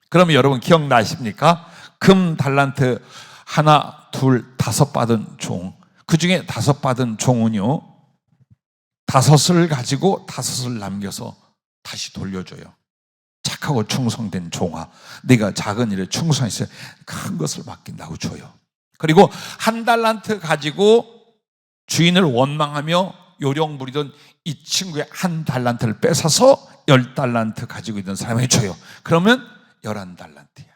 그러면 여러분 기억나십니까? 금 달란트 하나, 둘, 5 받은 종, 그 중에 5 받은 종은요, 5을 가지고 5을 남겨서 다시 돌려줘요. 착하고 충성된 종아, 네가 작은 일에 충성해서 큰 것을 맡긴다고 줘요. 그리고 1달란트 가지고 주인을 원망하며 요령 부리던 이 친구의 1달란트를 뺏어서 10달란트 가지고 있는 사람에게 줘요. 그러면 11달란트야.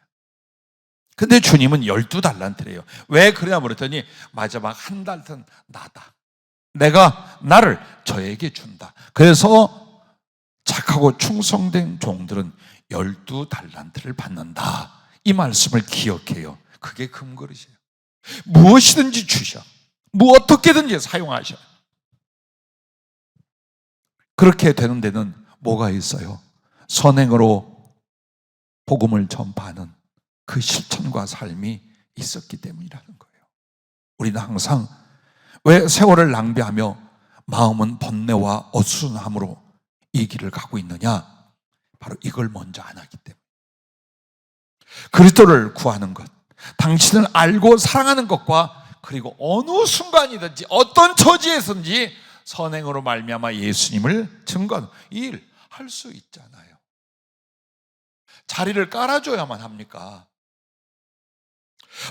근데 주님은 12달란트래요. 왜 그러냐 그랬더니 마지막 1달란트는 나다. 내가 나를 저에게 준다. 그래서 착하고 충성된 종들은 12달란트를 받는다. 이 말씀을 기억해요. 그게 금그릇이에요. 무엇이든지 주셔. 어떻게든지 사용하셔. 그렇게 되는 데는 뭐가 있어요? 선행으로 복음을 전파하는 그 실천과 삶이 있었기 때문이라는 거예요. 우리는 항상 왜 세월을 낭비하며 마음은 번뇌와 어수선함으로 이 길을 가고 있느냐? 바로 이걸 먼저 안 하기 때문에. 그리스도를 구하는 것, 당신을 알고 사랑하는 것과 그리고 어느 순간이든지 어떤 처지에서든지 선행으로 말미암아 예수님을 증거하는 이 일 할 수 있잖아요. 자리를 깔아줘야만 합니까?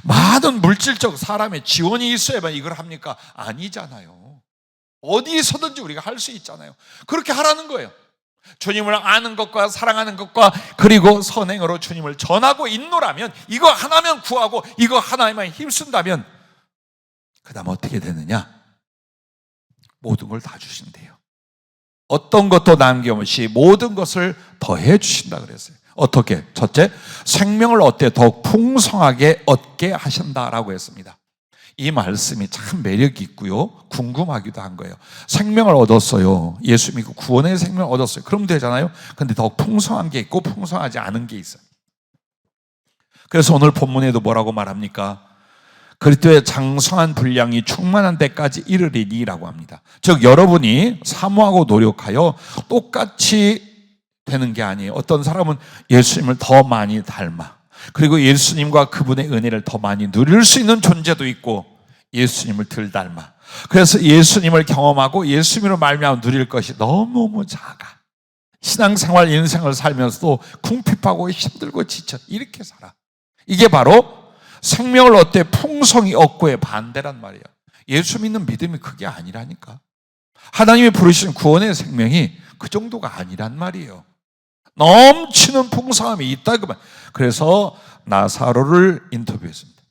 많은 물질적 사람의 지원이 있어야만 이걸 합니까? 아니잖아요. 어디서든지 우리가 할 수 있잖아요. 그렇게 하라는 거예요. 주님을 아는 것과 사랑하는 것과 그리고 선행으로 주님을 전하고 있노라면, 이거 하나면 구하고 이거 하나에만 힘쓴다면 그 다음 어떻게 되느냐? 모든 걸 다 주신대요. 어떤 것도 남김없이 모든 것을 더해 주신다 그랬어요. 어떻게? 첫째, 생명을 얻되 더욱 풍성하게 얻게 하신다라고 했습니다. 이 말씀이 참 매력이 있고요, 궁금하기도 한 거예요. 생명을 얻었어요. 예수 믿고 구원의 생명을 얻었어요. 그러면 되잖아요. 근데 더 풍성한 게 있고 풍성하지 않은 게 있어요. 그래서 오늘 본문에도 뭐라고 말합니까? 그리스도의 장성한 분량이 충만한 데까지 이르리니라고 합니다. 즉 여러분이 사모하고 노력하여 똑같이 되는 게 아니에요. 어떤 사람은 예수님을 더 많이 닮아, 그리고 예수님과 그분의 은혜를 더 많이 누릴 수 있는 존재도 있고, 예수님을 덜 닮아. 그래서 예수님을 경험하고 예수님으로 말미암아 누릴 것이 너무 작아. 신앙생활 인생을 살면서도 궁핍하고 힘들고 지쳐 이렇게 살아. 이게 바로 생명을 얻되 풍성히 얻고의 반대란 말이에요. 예수 믿는 믿음이 그게 아니라니까. 하나님이 부르신 구원의 생명이 그 정도가 아니란 말이에요. 넘치는 풍성함이 있다 그 말. 그래서 나사로를 인터뷰했습니다.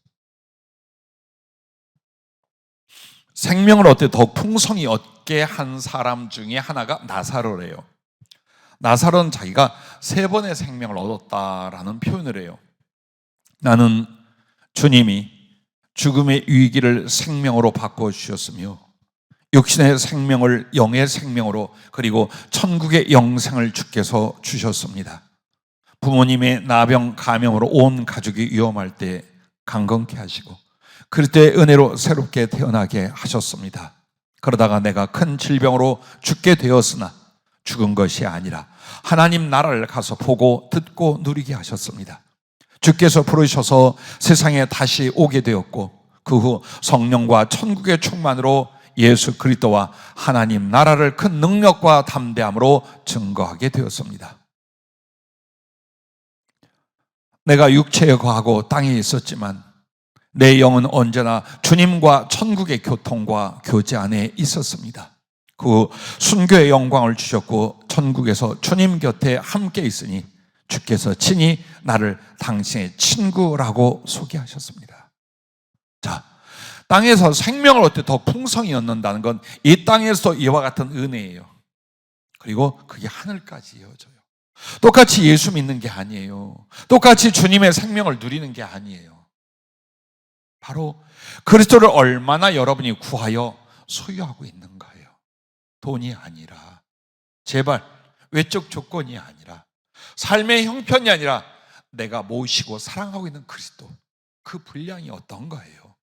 생명을 얻되 더욱 풍성히 얻게 한 사람 중에 하나가 나사로래요. 나사로는 자기가 3번의 생명을 얻었다라는 표현을 해요. 나는 주님이 죽음의 위기를 생명으로 바꿔주셨으며 육신의 생명을 영의 생명으로, 그리고 천국의 영생을 주께서 주셨습니다. 부모님의 나병 감염으로 온 가족이 위험할 때 강건케 하시고 그리스도의 은혜로 새롭게 태어나게 하셨습니다. 그러다가 내가 큰 질병으로 죽게 되었으나 죽은 것이 아니라 하나님 나라를 가서 보고 듣고 누리게 하셨습니다. 주께서 부르셔서 세상에 다시 오게 되었고 그 후 성령과 천국의 충만으로 예수 그리스도와 하나님 나라를 큰 능력과 담대함으로 증거하게 되었습니다. 내가 육체에 거하고 땅에 있었지만 내 영은 언제나 주님과 천국의 교통과 교제 안에 있었습니다. 그 순교의 영광을 주셨고 천국에서 주님 곁에 함께 있으니 주께서 친히 나를 당신의 친구라고 소개하셨습니다. 자, 땅에서 생명을 얻되 더 풍성히 얻는다는 건 이 땅에서 이와 같은 은혜예요. 그리고 그게 하늘까지 이어져요. 똑같이 예수 믿는 게 아니에요. 똑같이 주님의 생명을 누리는 게 아니에요. 바로 그리스도를 얼마나 여러분이 구하여 소유하고 있는가예요. 돈이 아니라, 제발 외적 조건이 아니라, 삶의 형편이 아니라 내가 모시고 사랑하고 있는 그리스도, 그 분량이 어떤 거예요?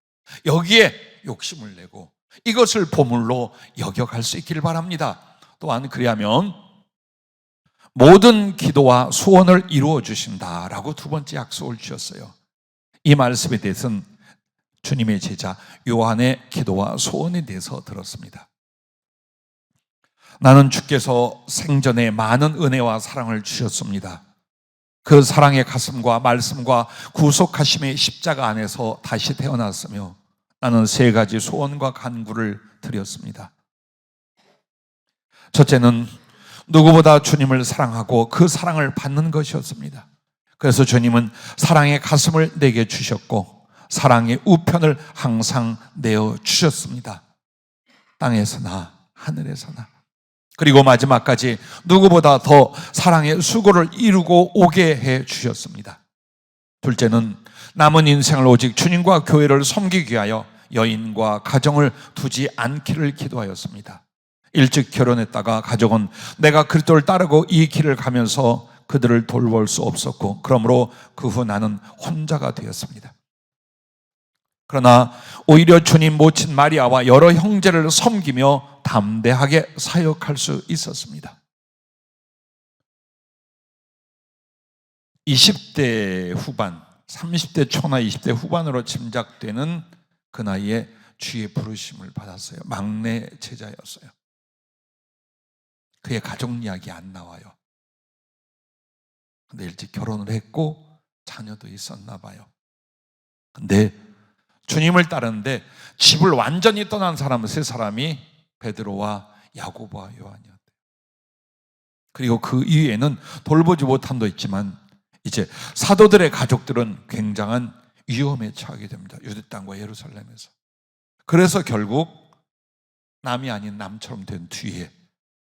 여기에 욕심을 내고 이것을 보물로 여겨갈 수 있기를 바랍니다. 또한 그리하면 모든 기도와 소원을 이루어 주신다라고 2번째 약속을 주셨어요. 이 말씀에 대해서는 주님의 제자 요한의 기도와 소원에 대해서 들었습니다. 나는 주께서 생전에 많은 은혜와 사랑을 주셨습니다. 그 사랑의 가슴과 말씀과 구속하심의 십자가 안에서 다시 태어났으며 나는 3가지 소원과 간구를 드렸습니다. 첫째는 누구보다 주님을 사랑하고 그 사랑을 받는 것이었습니다. 그래서 주님은 사랑의 가슴을 내게 주셨고 사랑의 우편을 항상 내어주셨습니다. 땅에서나 하늘에서나. 그리고 마지막까지 누구보다 더 사랑의 수고를 이루고 오게 해주셨습니다. 둘째는 남은 인생을 오직 주님과 교회를 섬기기 위하여 여인과 가정을 두지 않기를 기도하였습니다. 일찍 결혼했다가 가족은 내가 그리스도를 따르고 이 길을 가면서 그들을 돌볼 수 없었고 그러므로 그 후 나는 혼자가 되었습니다. 그러나 오히려 주님 모친 마리아와 여러 형제를 섬기며 담대하게 사역할 수 있었습니다. 20대 후반, 30대 초나 20대 후반으로 짐작되는 그 나이에 주의 부르심을 받았어요. 막내 제자였어요. 그의 가족 이야기 안 나와요. 근데 일찍 결혼을 했고 자녀도 있었나 봐요. 근데 주님을 따르는데 집을 완전히 떠난 사람은 3사람이 베드로와 야고보와 요한이었대요. 그리고 그 이후에는 돌보지 못함도 있지만 이제 사도들의 가족들은 굉장한 위험에 처하게 됩니다. 유대 땅과 예루살렘에서. 그래서 결국 남이 아닌 남처럼 된 뒤에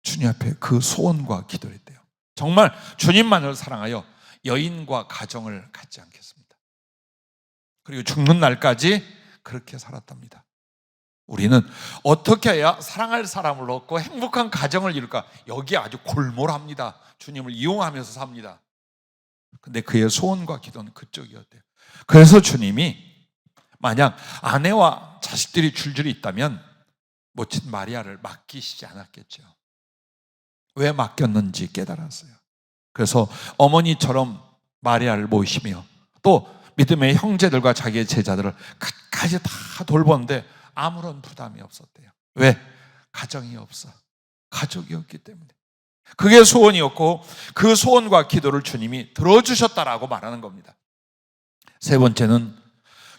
주님 앞에 그 소원과 기도를 했대요. 정말 주님만을 사랑하여 여인과 가정을 갖지 않겠습니다. 그리고 죽는 날까지 그렇게 살았답니다. 우리는 어떻게 해야 사랑할 사람을 얻고 행복한 가정을 이룰까? 여기에 아주 골몰합니다. 주님을 이용하면서 삽니다. 근데 그의 소원과 기도는 그쪽이었대요. 그래서 주님이 만약 아내와 자식들이 줄줄이 있다면 모친 마리아를 맡기시지 않았겠죠. 왜 맡겼는지 깨달았어요. 그래서 어머니처럼 마리아를 모시며 또 믿음의 형제들과 자기의 제자들을 끝까지 다 돌보는데 아무런 부담이 없었대요. 왜? 가정이 없어. 가족이 없기 때문에. 그게 소원이었고 그 소원과 기도를 주님이 들어주셨다라고 말하는 겁니다. 3번째는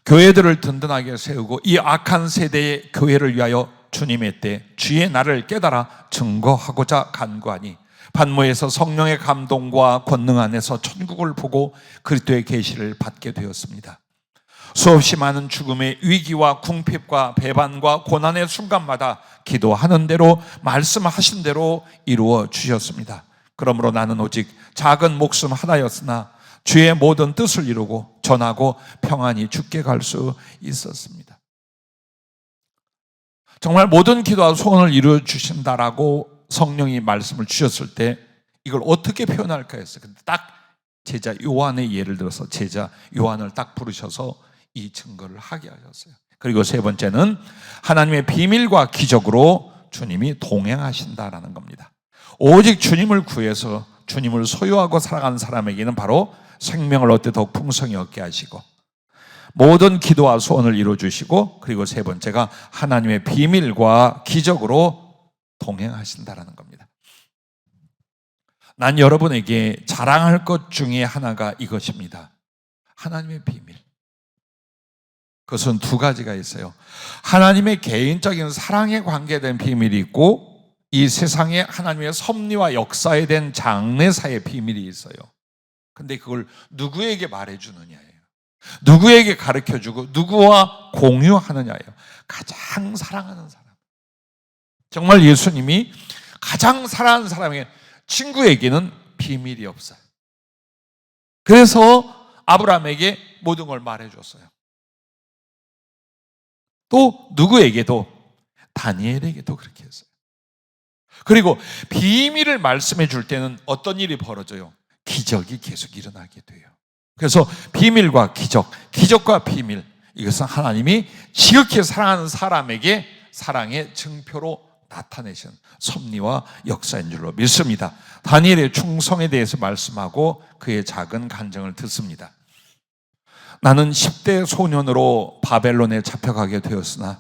교회들을 든든하게 세우고 이 악한 세대의 교회를 위하여 주님의 때 주의 날을 깨달아 증거하고자 간구하니 반모에서 성령의 감동과 권능 안에서 천국을 보고 그리스도의 계시를 받게 되었습니다. 수없이 많은 죽음의 위기와 궁핍과 배반과 고난의 순간마다 기도하는 대로 말씀하신 대로 이루어 주셨습니다. 그러므로 나는 오직 작은 목숨 하나였으나 주의 모든 뜻을 이루고 전하고 평안히 주께 갈 수 있었습니다. 정말 모든 기도와 소원을 이루어 주신다라고 성령이 말씀을 주셨을 때 이걸 어떻게 표현할까 했어요. 근데 딱 제자 요한의 예를 들어서 제자 요한을 딱 부르셔서 이 증거를 하게 하셨어요. 그리고 3번째는 하나님의 비밀과 기적으로 주님이 동행하신다라는 겁니다. 오직 주님을 구해서 주님을 소유하고 살아가는 사람에게는 바로 생명을 얻되 더욱 풍성히 얻게 하시고 모든 기도와 소원을 이루어주시고 그리고 3번째가 하나님의 비밀과 기적으로 동행하신다라는 겁니다. 난 여러분에게 자랑할 것 중에 하나가 이것입니다. 하나님의 비밀. 그것은 2가지가 있어요. 하나님의 개인적인 사랑에 관계된 비밀이 있고 이 세상에 하나님의 섭리와 역사에 대한 장래사의 비밀이 있어요. 근데 그걸 누구에게 말해주느냐예요. 누구에게 가르쳐주고 누구와 공유하느냐예요. 가장 사랑하는 사람. 정말 예수님이 가장 사랑하는 사람에게 친구에게는 비밀이 없어요. 그래서 아브라함에게 모든 걸 말해줬어요. 또 누구에게도 다니엘에게도 그렇게 했어요. 그리고 비밀을 말씀해 줄 때는 어떤 일이 벌어져요? 기적이 계속 일어나게 돼요. 그래서 비밀과 기적, 기적과 비밀, 이것은 하나님이 지극히 사랑하는 사람에게 사랑의 증표로 나타내신 섭리와 역사인 줄로 믿습니다. 다니엘의 충성에 대해서 말씀하고 그의 작은 간증을 듣습니다. 나는 10대 소년으로 바벨론에 잡혀가게 되었으나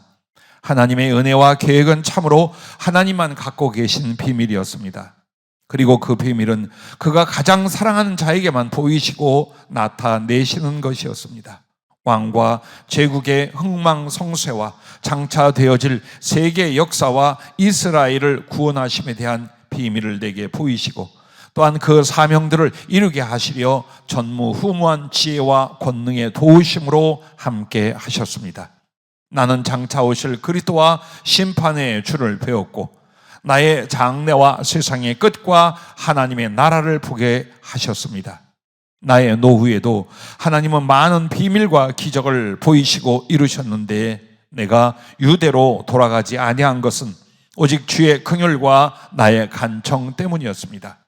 하나님의 은혜와 계획은 참으로 하나님만 갖고 계신 비밀이었습니다. 그리고 그 비밀은 그가 가장 사랑하는 자에게만 보이시고 나타내시는 것이었습니다. 왕과 제국의 흥망성쇠와 장차 되어질 세계 역사와 이스라엘을 구원하심에 대한 비밀을 내게 보이시고 또한 그 사명들을 이루게 하시려 전무후무한 지혜와 권능의 도우심으로 함께 하셨습니다. 나는 장차 오실 그리스도와 심판의 주를 배웠고 나의 장래와 세상의 끝과 하나님의 나라를 보게 하셨습니다. 나의 노후에도 하나님은 많은 비밀과 기적을 보이시고 이루셨는데 내가 유대로 돌아가지 아니한 것은 오직 주의 긍휼과 나의 간청 때문이었습니다.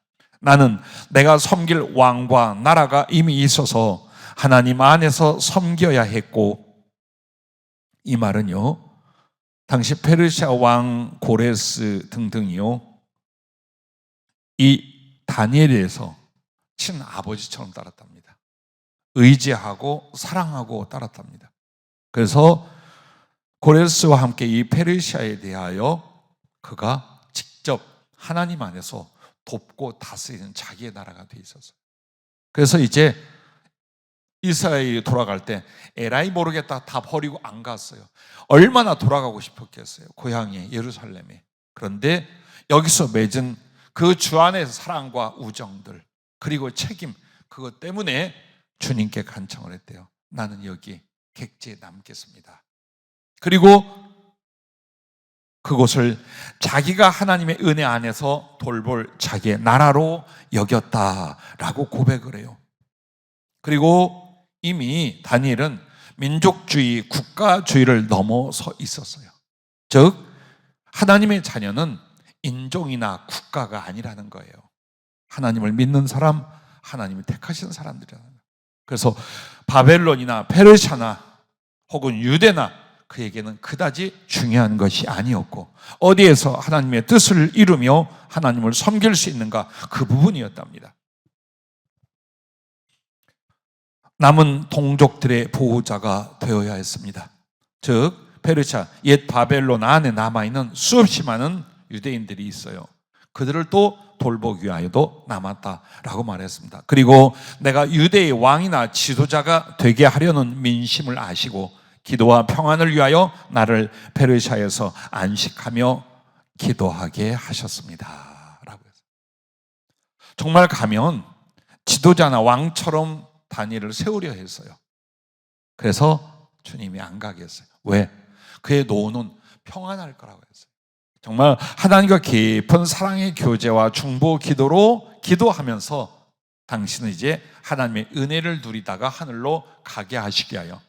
나는 내가 섬길 왕과 나라가 이미 있어서 하나님 안에서 섬겨야 했고, 이 말은요, 당시 페르시아 왕 고레스 등등이요, 이 다니엘에서 친아버지처럼 따랐답니다. 의지하고 사랑하고 따랐답니다. 그래서 고레스와 함께 이 페르시아에 대하여 그가 직접 하나님 안에서 돕고 다스리는 자기의 나라가 돼 있었어요. 그래서 이제 이스라엘이 돌아갈 때 에라이 모르겠다 다 버리고 안 갔어요. 얼마나 돌아가고 싶었겠어요, 고향에 예루살렘에. 그런데 여기서 맺은 그 주 안의 사랑과 우정들 그리고 책임, 그것 때문에 주님께 간청을 했대요. 나는 여기 객지에 남겠습니다. 그리고 그곳을 자기가 하나님의 은혜 안에서 돌볼 자기의 나라로 여겼다라고 고백을 해요. 그리고 이미 다니엘은 민족주의, 국가주의를 넘어서 있었어요. 즉 하나님의 자녀는 인종이나 국가가 아니라는 거예요. 하나님을 믿는 사람, 하나님이 택하신 사람들이라는 거예요. 그래서 바벨론이나 페르시아나 혹은 유대나 그에게는 그다지 중요한 것이 아니었고, 어디에서 하나님의 뜻을 이루며 하나님을 섬길 수 있는가, 그 부분이었답니다. 남은 동족들의 보호자가 되어야 했습니다. 즉 페르시아, 옛 바벨론 안에 남아있는 수없이 많은 유대인들이 있어요. 그들을 또 돌보기 위하여도 남았다라고 말했습니다. 그리고 내가 유대의 왕이나 지도자가 되게 하려는 민심을 아시고 기도와 평안을 위하여 나를 페르시아에서 안식하며 기도하게 하셨습니다 라고 했어요. 정말 가면 지도자나 왕처럼 다니엘을 세우려 했어요. 그래서 주님이 안 가게 했어요. 왜? 그의 노후는 평안할 거라고 했어요. 정말 하나님과 깊은 사랑의 교제와 중보 기도로 기도하면서 당신은 이제 하나님의 은혜를 누리다가 하늘로 가게 하시기 위하여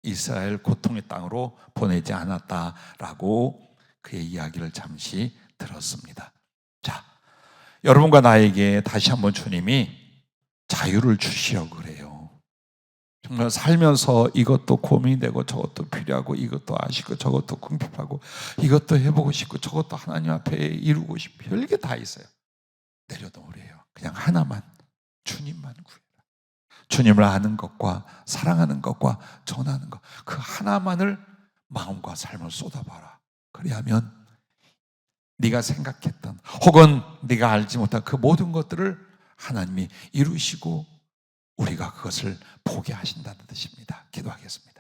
이스라엘 고통의 땅으로 보내지 않았다라고 그의 이야기를 잠시 들었습니다. 자, 여러분과 나에게 다시 한번 주님이 자유를 주시려고 그래요. 정말 살면서 이것도 고민되고 저것도 필요하고 이것도 아시고 저것도 궁핍하고 이것도 해보고 싶고 저것도 하나님 앞에 이루고 싶고 별게 다 있어요. 내려놓으래요. 그냥 하나만, 주님만 구해라. 주님을 아는 것과 사랑하는 것과 전하는 것, 그 하나만을 마음과 삶을 쏟아봐라. 그리하면 네가 생각했던 혹은 네가 알지 못한 그 모든 것들을 하나님이 이루시고 우리가 그것을 보게 하신다는 뜻입니다. 기도하겠습니다.